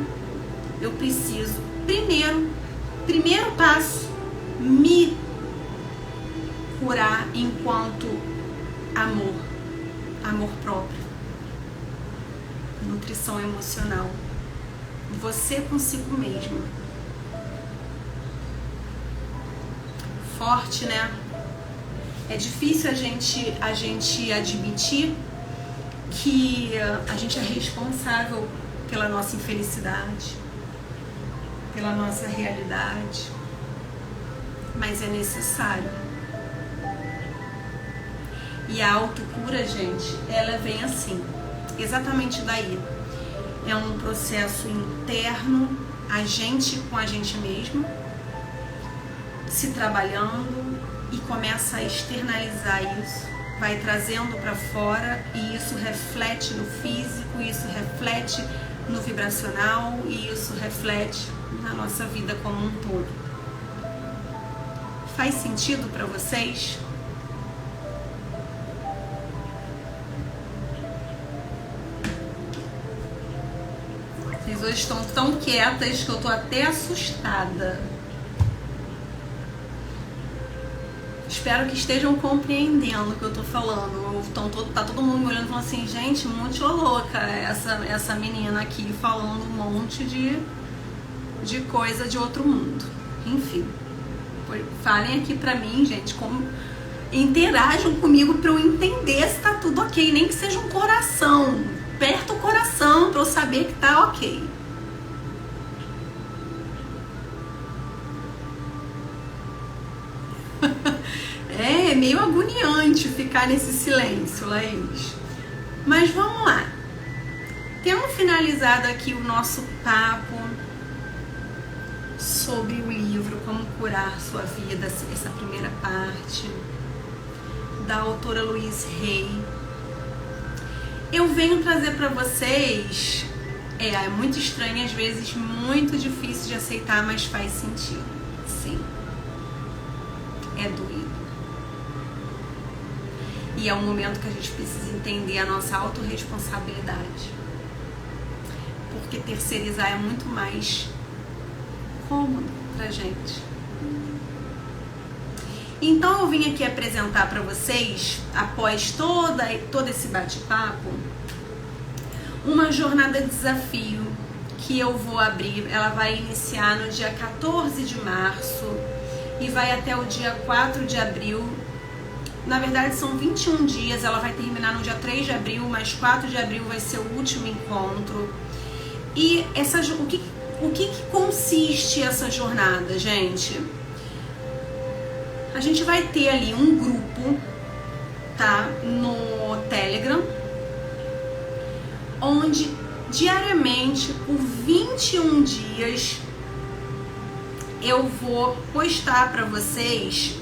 eu preciso, primeiro passo, me curar enquanto amor próprio, nutrição emocional, você consigo mesmo. Forte, né? É difícil a gente admitir que a gente é responsável pela nossa infelicidade, pela nossa realidade, mas é necessário. E a autocura, gente, ela vem assim, exatamente daí. É um processo interno, a gente com a gente mesmo, se trabalhando, e começa a externalizar isso, vai trazendo para fora, e isso reflete no físico, isso reflete no vibracional, e isso reflete na nossa vida como um todo. Faz sentido para vocês? Vocês hoje estão tão quietas que eu tô até assustada. Espero que estejam compreendendo o que eu tô falando. Tá todo mundo me olhando e falando assim, gente, muito louca essa menina aqui falando um monte de coisa de outro mundo. Enfim, falem aqui pra mim, gente, interajam comigo pra eu entender se tá tudo ok, nem que seja um coração. Aperta o coração pra eu saber que tá ok. É meio agoniante ficar nesse silêncio, Laís. Mas vamos lá. Tendo finalizado aqui o nosso papo sobre o livro Como Curar Sua Vida, essa primeira parte, da autora Louise Hay, eu venho trazer para vocês, é muito estranho, às vezes muito difícil de aceitar, mas faz sentido. Sim, é doído. E é um momento que a gente precisa entender a nossa autorresponsabilidade. Porque terceirizar é muito mais cômodo pra gente. Então eu vim aqui apresentar para vocês, após todo esse bate-papo, uma jornada de desafio que eu vou abrir. Ela vai iniciar no dia 14 de março e vai até o dia 4 de abril. Na verdade são 21 dias, ela vai terminar no dia 3 de abril, mas 4 de abril vai ser o último encontro. E o que consiste essa jornada, gente? A gente vai ter ali um grupo, tá, no Telegram, onde diariamente, por 21 dias, eu vou postar para vocês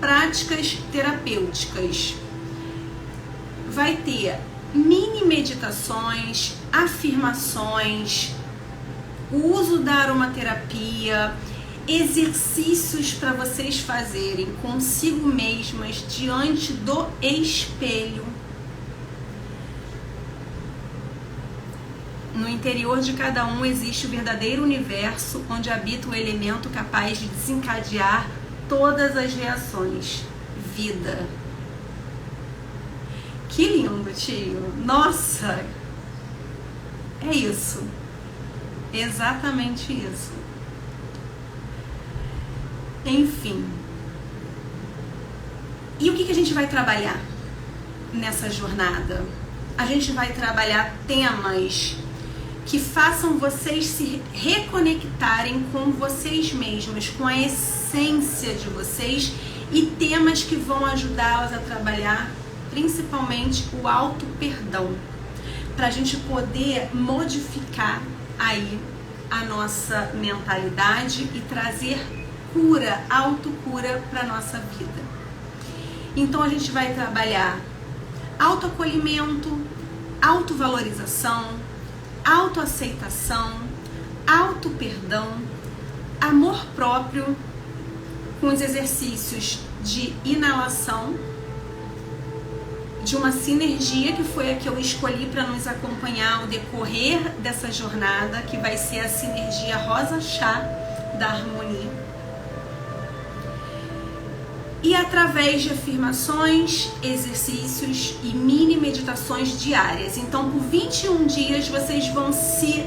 práticas terapêuticas. Vai ter mini meditações, afirmações, o uso da aromaterapia, exercícios para vocês fazerem consigo mesmas diante do espelho. No interior de cada um existe o verdadeiro universo onde habita o elemento capaz de desencadear todas as reações. Vida. Que lindo, tio. Nossa! É isso. Exatamente isso. Enfim. E o que a gente vai trabalhar nessa jornada? A gente vai trabalhar temas que façam vocês se reconectarem com vocês mesmas, com a essência de vocês, e temas que vão ajudá-las a trabalhar principalmente o auto-perdão, para a gente poder modificar aí a nossa mentalidade e trazer cura, autocura para a nossa vida. Então a gente vai trabalhar autoacolhimento, autovalorização, autoaceitação, auto-perdão, amor próprio, com os exercícios de inalação, de uma sinergia que foi a que eu escolhi para nos acompanhar ao decorrer dessa jornada, que vai ser a sinergia Rosa Chá da Harmonia. E através de afirmações, exercícios e mini meditações diárias. Então, por 21 dias, vocês vão se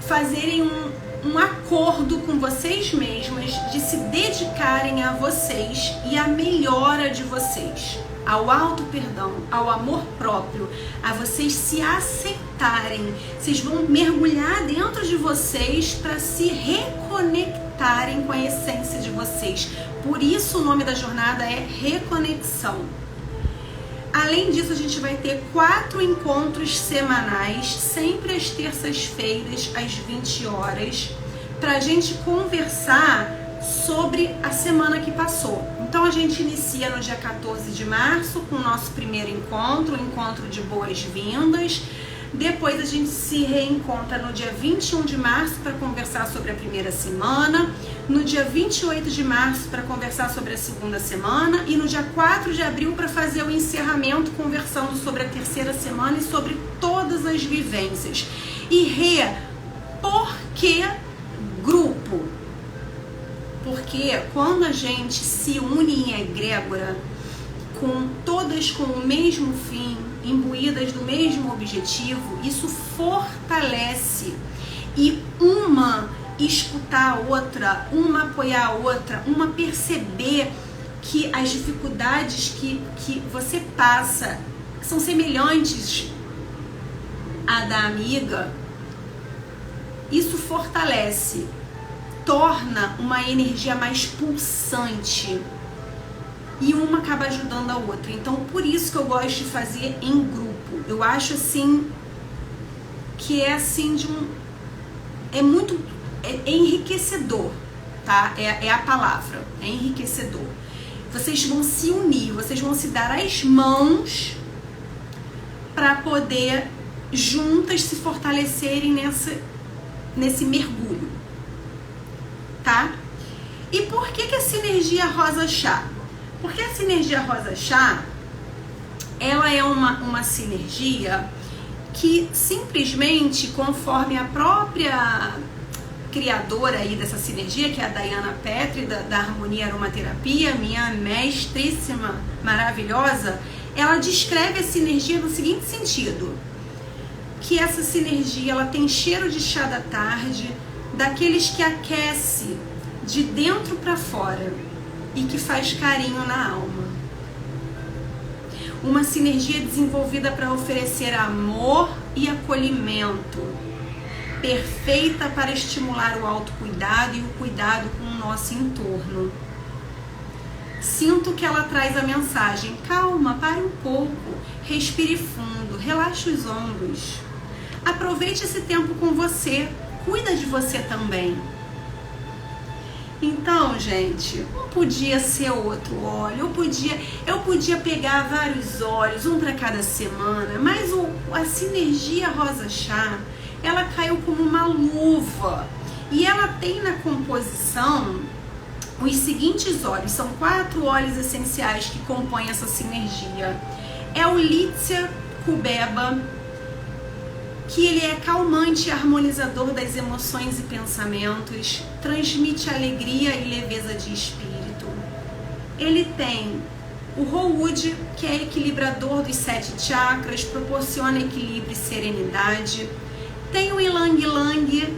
fazerem um acordo com vocês mesmas de se dedicarem a vocês e à melhora de vocês, ao auto-perdão, ao amor próprio, a vocês se aceitarem. Vocês vão mergulhar dentro de vocês para se reconectarem com a essência de vocês. Por isso o nome da jornada é Reconexão. Além disso, a gente vai ter 4 encontros semanais, sempre às terças-feiras, às 20 horas, para a gente conversar sobre a semana que passou. Então a gente inicia no dia 14 de março com o nosso primeiro encontro, o encontro de boas-vindas. Depois a gente se reencontra no dia 21 de março para conversar sobre a primeira semana, no dia 28 de março para conversar sobre a segunda semana e no dia 4 de abril para fazer o encerramento conversando sobre a terceira semana e sobre todas as vivências. E por que grupo? Por Porque quando a gente se une em egrégora, todas com o mesmo fim, imbuídas do mesmo objetivo, isso fortalece. E uma escutar a outra, uma apoiar a outra, uma perceber que as dificuldades que você passa são semelhantes à da amiga, isso fortalece, torna uma energia mais pulsante e uma acaba ajudando a outra. Então, por isso que eu gosto de fazer em grupo. Eu acho assim que é assim é enriquecedor, tá? É a palavra, é enriquecedor. Vocês vão se unir, vocês vão se dar as mãos para poder juntas se fortalecerem nesse mergulho, tá? E por que a sinergia rosa chá? Porque a sinergia rosa chá, ela é uma sinergia que simplesmente, conforme a própria criadora aí dessa sinergia, que é a Diana Petri, da Harmonia Aromaterapia, minha mestríssima, maravilhosa, ela descreve a sinergia no seguinte sentido, que essa sinergia, ela tem cheiro de chá da tarde, daqueles que aquece de dentro para fora e que faz carinho na alma. Uma sinergia desenvolvida para oferecer amor e acolhimento, perfeita para estimular o autocuidado e o cuidado com o nosso entorno. Sinto que ela traz a mensagem: calma, pare um pouco, respire fundo, relaxe os ombros. Aproveite esse tempo com você, cuida de você também. Então, gente, não podia ser outro óleo, eu podia pegar vários óleos, um para cada semana, mas a sinergia rosa chá, ela caiu como uma luva e ela tem na composição os seguintes óleos, são 4 óleos essenciais que compõem essa sinergia. É o Litsea cubeba, que ele é calmante e harmonizador das emoções e pensamentos, transmite alegria e leveza de espírito. Ele tem o Rowood, que é equilibrador dos 7 chakras, proporciona equilíbrio e serenidade. Tem o Ylang Ylang,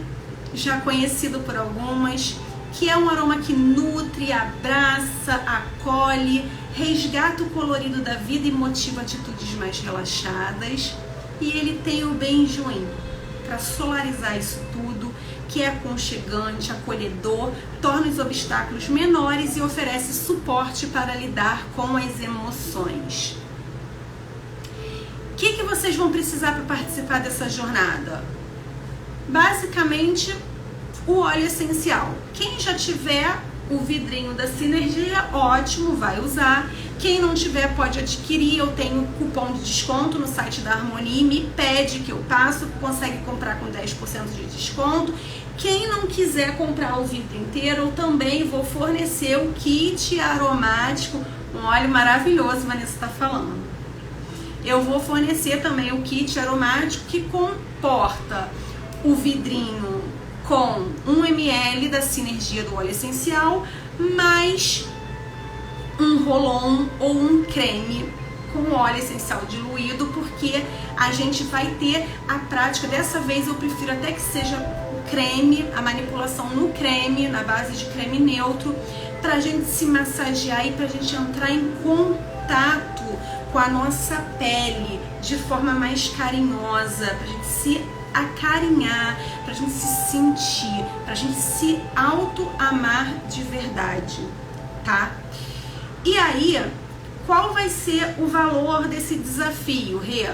já conhecido por algumas, que é um aroma que nutre, abraça, acolhe, resgata o colorido da vida e motiva atitudes mais relaxadas. E ele tem o Benjoim, para solarizar isso tudo, que é aconchegante, acolhedor, torna os obstáculos menores e oferece suporte para lidar com as emoções. O que vocês vão precisar para participar dessa jornada? Basicamente, o óleo essencial. Quem já tiver o vidrinho da sinergia, ótimo, vai usar. Quem não tiver, pode adquirir. Eu tenho cupom de desconto no site da Harmonia, me pede que eu passo, consegue comprar com 10% de desconto. Quem não quiser comprar o vidro inteiro, eu também vou fornecer o kit aromático, um óleo maravilhoso, Vanessa está falando. Eu vou fornecer também o kit aromático que comporta o vidrinho com 1 ml da sinergia do óleo essencial, mais um roll-on ou um creme com óleo essencial diluído, porque a gente vai ter a prática. Dessa vez eu prefiro até que seja o creme, a manipulação no creme, na base de creme neutro, pra gente se massagear e pra gente entrar em contato com a nossa pele de forma mais carinhosa, pra gente se acarinhar, pra gente se sentir, pra gente se auto-amar de verdade, tá? E aí, qual vai ser o valor desse desafio, Rê?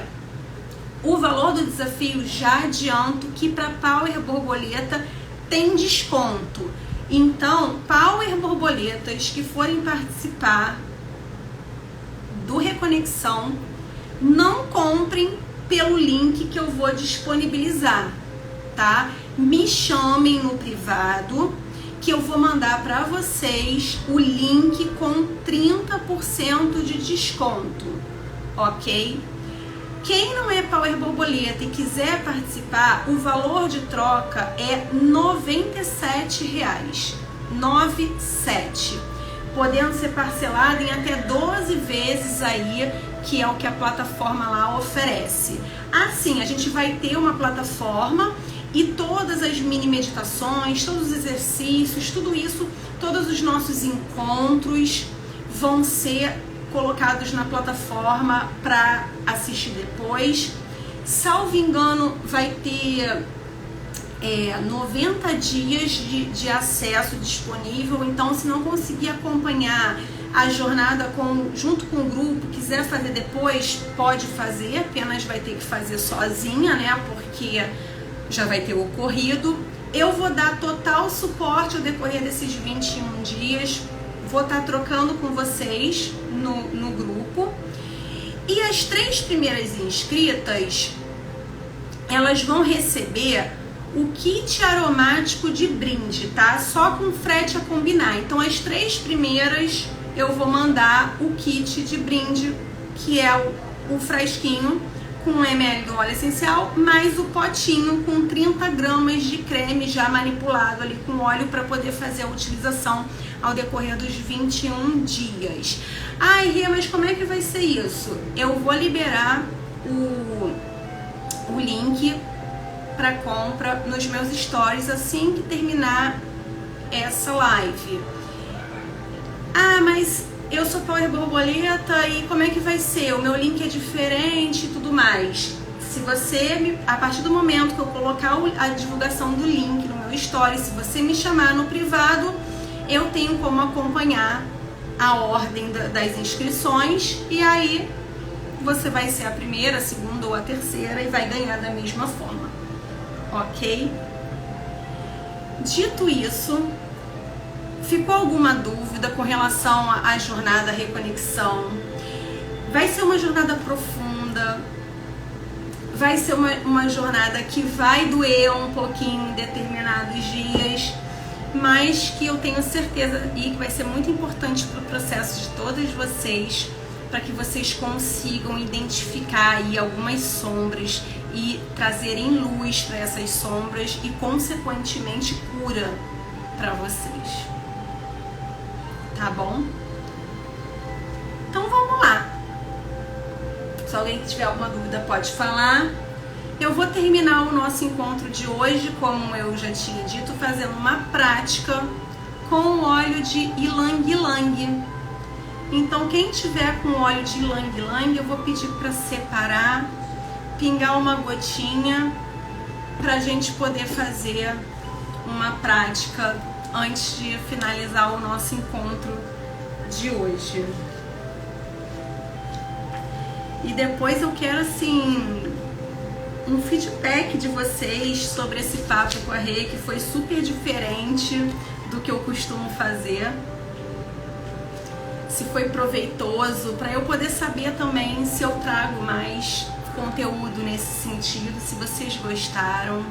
O valor do desafio, já adianto que para Power Borboleta tem desconto. Então, Power Borboletas que forem participar do Reconexão, não comprem pelo link que eu vou disponibilizar, tá? Me chamem no privado, que eu vou mandar para vocês o link com 30% de desconto, ok? Quem não é Power Borboleta e quiser participar, o valor de troca é R$ 97, 97, podendo ser parcelado em até 12 vezes aí, que é o que a plataforma lá oferece. Assim, a gente vai ter uma plataforma e todas as mini meditações, todos os exercícios, tudo isso, todos os nossos encontros vão ser colocados na plataforma para assistir depois. Salvo engano, vai ter 90 dias de acesso disponível. Então, se não conseguir acompanhar a jornada junto com o grupo, quiser fazer depois, pode fazer, apenas vai ter que fazer sozinha, né? Porque já vai ter ocorrido. Eu vou dar total suporte ao decorrer desses 21 dias, vou estar trocando com vocês no grupo. E as 3 primeiras inscritas, elas vão receber o kit aromático de brinde, tá? Só com frete a combinar. Então, as 3 primeiras eu vou mandar o kit de brinde, que é o frasquinho com 1 ml do óleo essencial, mais o potinho com 30 gramas de creme já manipulado ali com óleo para poder fazer a utilização ao decorrer dos 21 dias. Ai, Rê, mas como é que vai ser isso? Eu vou liberar o link para compra nos meus stories assim que terminar essa live. Ah, mas eu sou Power Borboleta e como é que vai ser? O meu link é diferente e tudo mais. Se você, a partir do momento que eu colocar a divulgação do link no meu story, se você me chamar no privado, eu tenho como acompanhar a ordem das inscrições e aí você vai ser a primeira, a segunda ou a terceira e vai ganhar da mesma forma, ok? Dito isso, ficou alguma dúvida com relação à jornada Reconexão? Vai ser uma jornada profunda, vai ser uma jornada que vai doer um pouquinho em determinados dias, mas que eu tenho certeza e que vai ser muito importante para o processo de todas vocês, para que vocês consigam identificar aí algumas sombras e trazerem luz para essas sombras e, consequentemente, cura para vocês. Tá bom? Então vamos lá. Se alguém tiver alguma dúvida pode falar. Eu vou terminar o nosso encontro de hoje, como eu já tinha dito, fazendo uma prática com o óleo de Ylang Ylang. Então quem tiver com óleo de Ylang Ylang, eu vou pedir para separar, pingar uma gotinha para a gente poder fazer uma prática antes de finalizar o nosso encontro de hoje. E depois eu quero assim um feedback de vocês sobre esse papo com a Rê, que foi super diferente do que eu costumo fazer. Se foi proveitoso, para eu poder saber também se eu trago mais conteúdo nesse sentido, se vocês gostaram.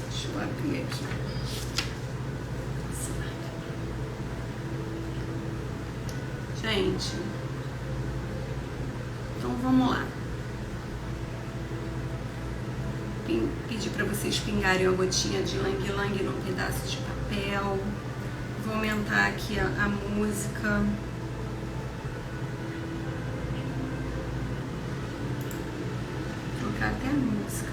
Deixa eu abrir aqui. Gente, então vamos lá. Pedir para vocês pingarem uma gotinha de Ylang Ylang num pedaço de papel. Vou aumentar aqui a música. Vou trocar até a música.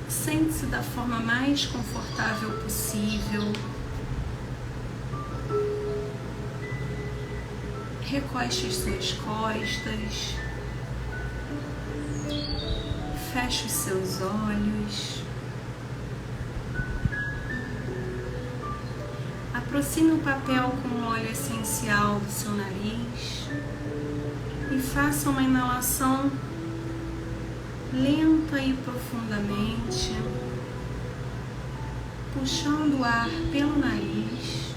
Sente-se da forma mais confortável possível. Recoste as suas costas. Feche os seus olhos. Aproxime o papel com óleo essencial do seu nariz e faça uma inalação lenta e profundamente, puxando o ar pelo nariz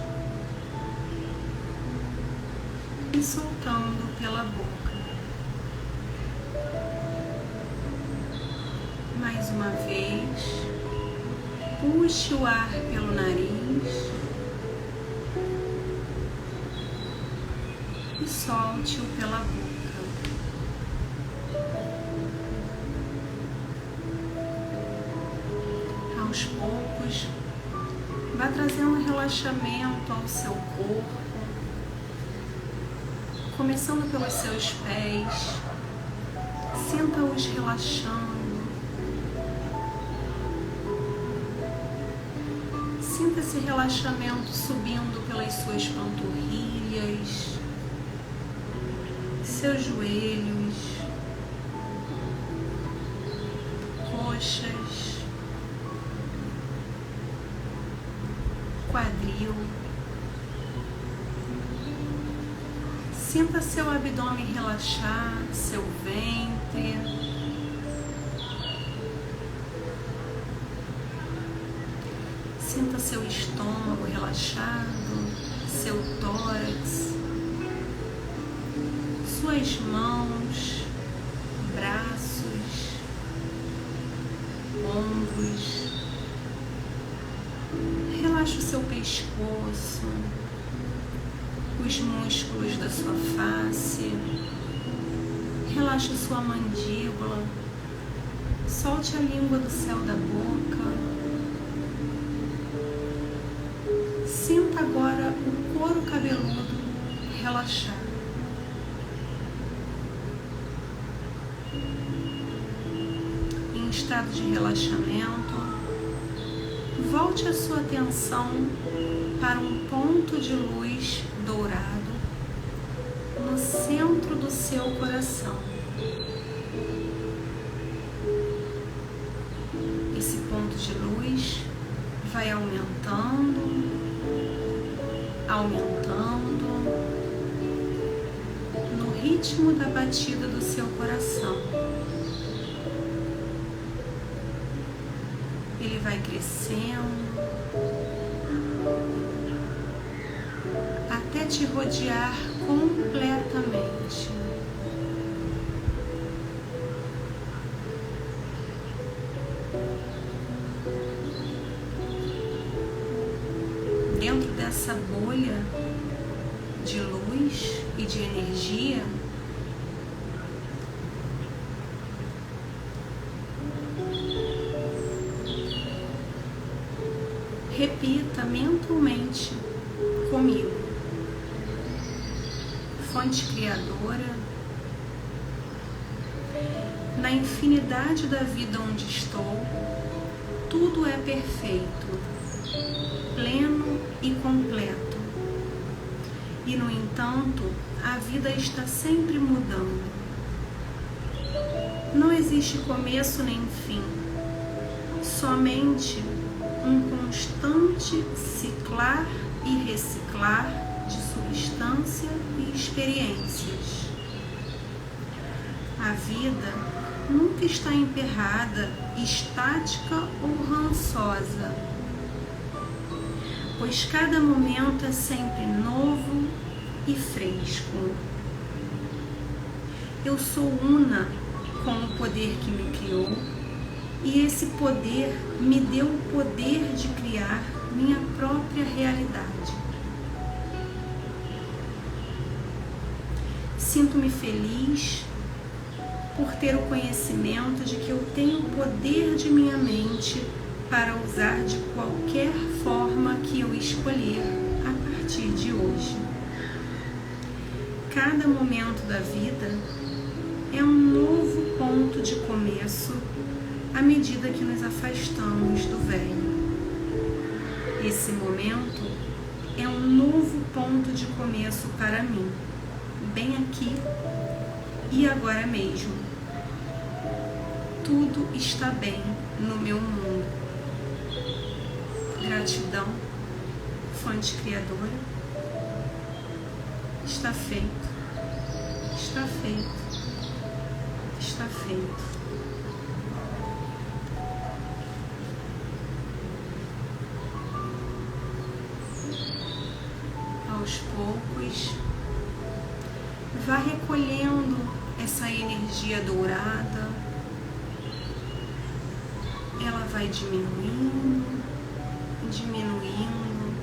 e soltando pela boca. Mais uma vez, puxe o ar pelo nariz e solte-o pela boca. Aos poucos, vá trazendo relaxamento ao seu corpo, começando pelos seus pés, sinta-os relaxando, sinta esse relaxamento subindo pelas suas panturrilhas, seus joelhos, coxas, quadril. Sinta seu abdômen relaxar, seu ventre. Sinta seu estômago relaxado, seu tórax, suas mãos, braços, ombros. Relaxe o seu pescoço, os músculos da sua face. Relaxe a sua mandíbula. Solte a língua do céu da boca. Sinta agora o couro cabeludo relaxar. Em estado de relaxamento, volte a sua atenção para um ponto de luz dourado no centro do seu coração. Esse ponto de luz vai aumentando, no ritmo da batida do seu coração. Ele vai crescendo até te rodear completamente. Dentro dessa bolha de luz e de energia, repita mentalmente comigo: fonte criadora, na infinidade da vida onde estou, tudo é perfeito, pleno e completo. E, no entanto, a vida está sempre mudando. Não existe começo nem fim, somente um constante ciclar e reciclar de substância e experiências. A vida nunca está emperrada, estática ou rançosa, pois cada momento é sempre novo e fresco. Eu sou una com o poder que me criou, e esse poder me deu o poder de criar minha própria realidade. Sinto-me feliz por ter o conhecimento de que eu tenho o poder de minha mente para usar de qualquer forma que eu escolher a partir de hoje. Cada momento da vida é um novo ponto de começo à medida que nos afastamos do velho. Esse momento é um novo ponto de começo para mim, bem aqui e agora mesmo. Tudo está bem no meu mundo. Gratidão, fonte criadora. Está feito, está feito, está feito. aos poucos, vá recolhendo essa energia dourada. Ela vai diminuindo, diminuindo,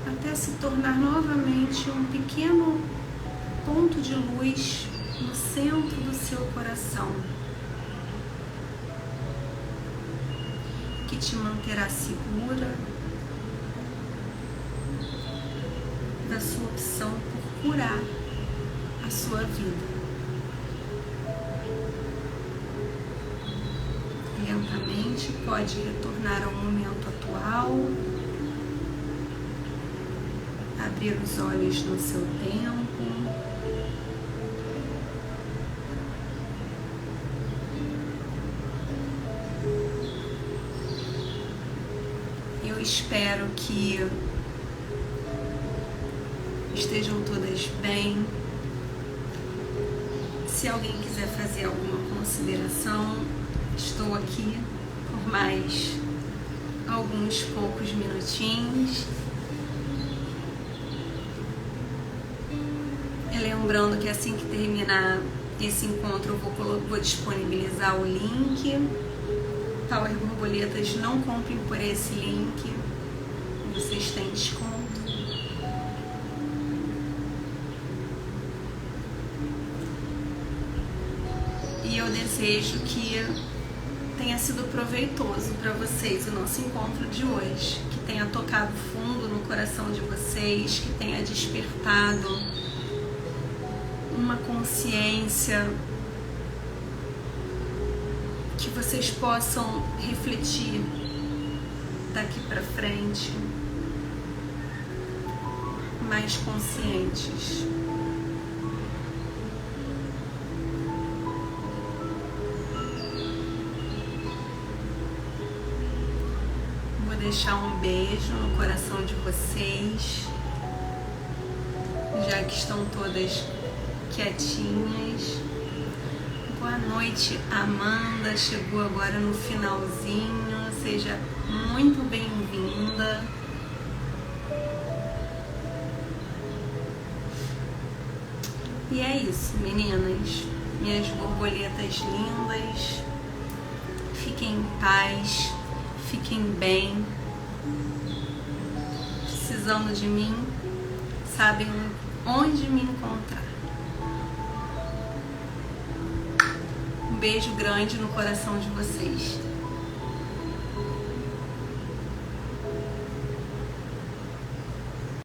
até se tornar novamente um pequeno ponto de luz no centro do seu coração, que te manterá segura da sua opção por curar a sua vida. Lentamente pode retornar ao momento atual, abrir os olhos no seu tempo. Eu espero que estejam todas bem. Se alguém quiser fazer alguma consideração, estou aqui por mais alguns poucos minutinhos. E lembrando que assim que terminar esse encontro eu vou disponibilizar o link. Power Borboletas, não comprem por esse link, vocês têm desconto. E eu desejo que tenha sido proveitoso para vocês o nosso encontro de hoje, que tenha tocado fundo no coração de vocês, que tenha despertado uma consciência, que vocês possam refletir daqui para frente mais conscientes. Vou deixar um beijo no coração de vocês, já que estão todas quietinhas. Boa noite, Amanda, chegou agora no finalzinho, seja muito bem-vinda. E é isso, meninas, minhas borboletas lindas, fiquem em paz, fiquem bem. Precisando de mim, sabem onde me encontrar. Um beijo grande no coração de vocês.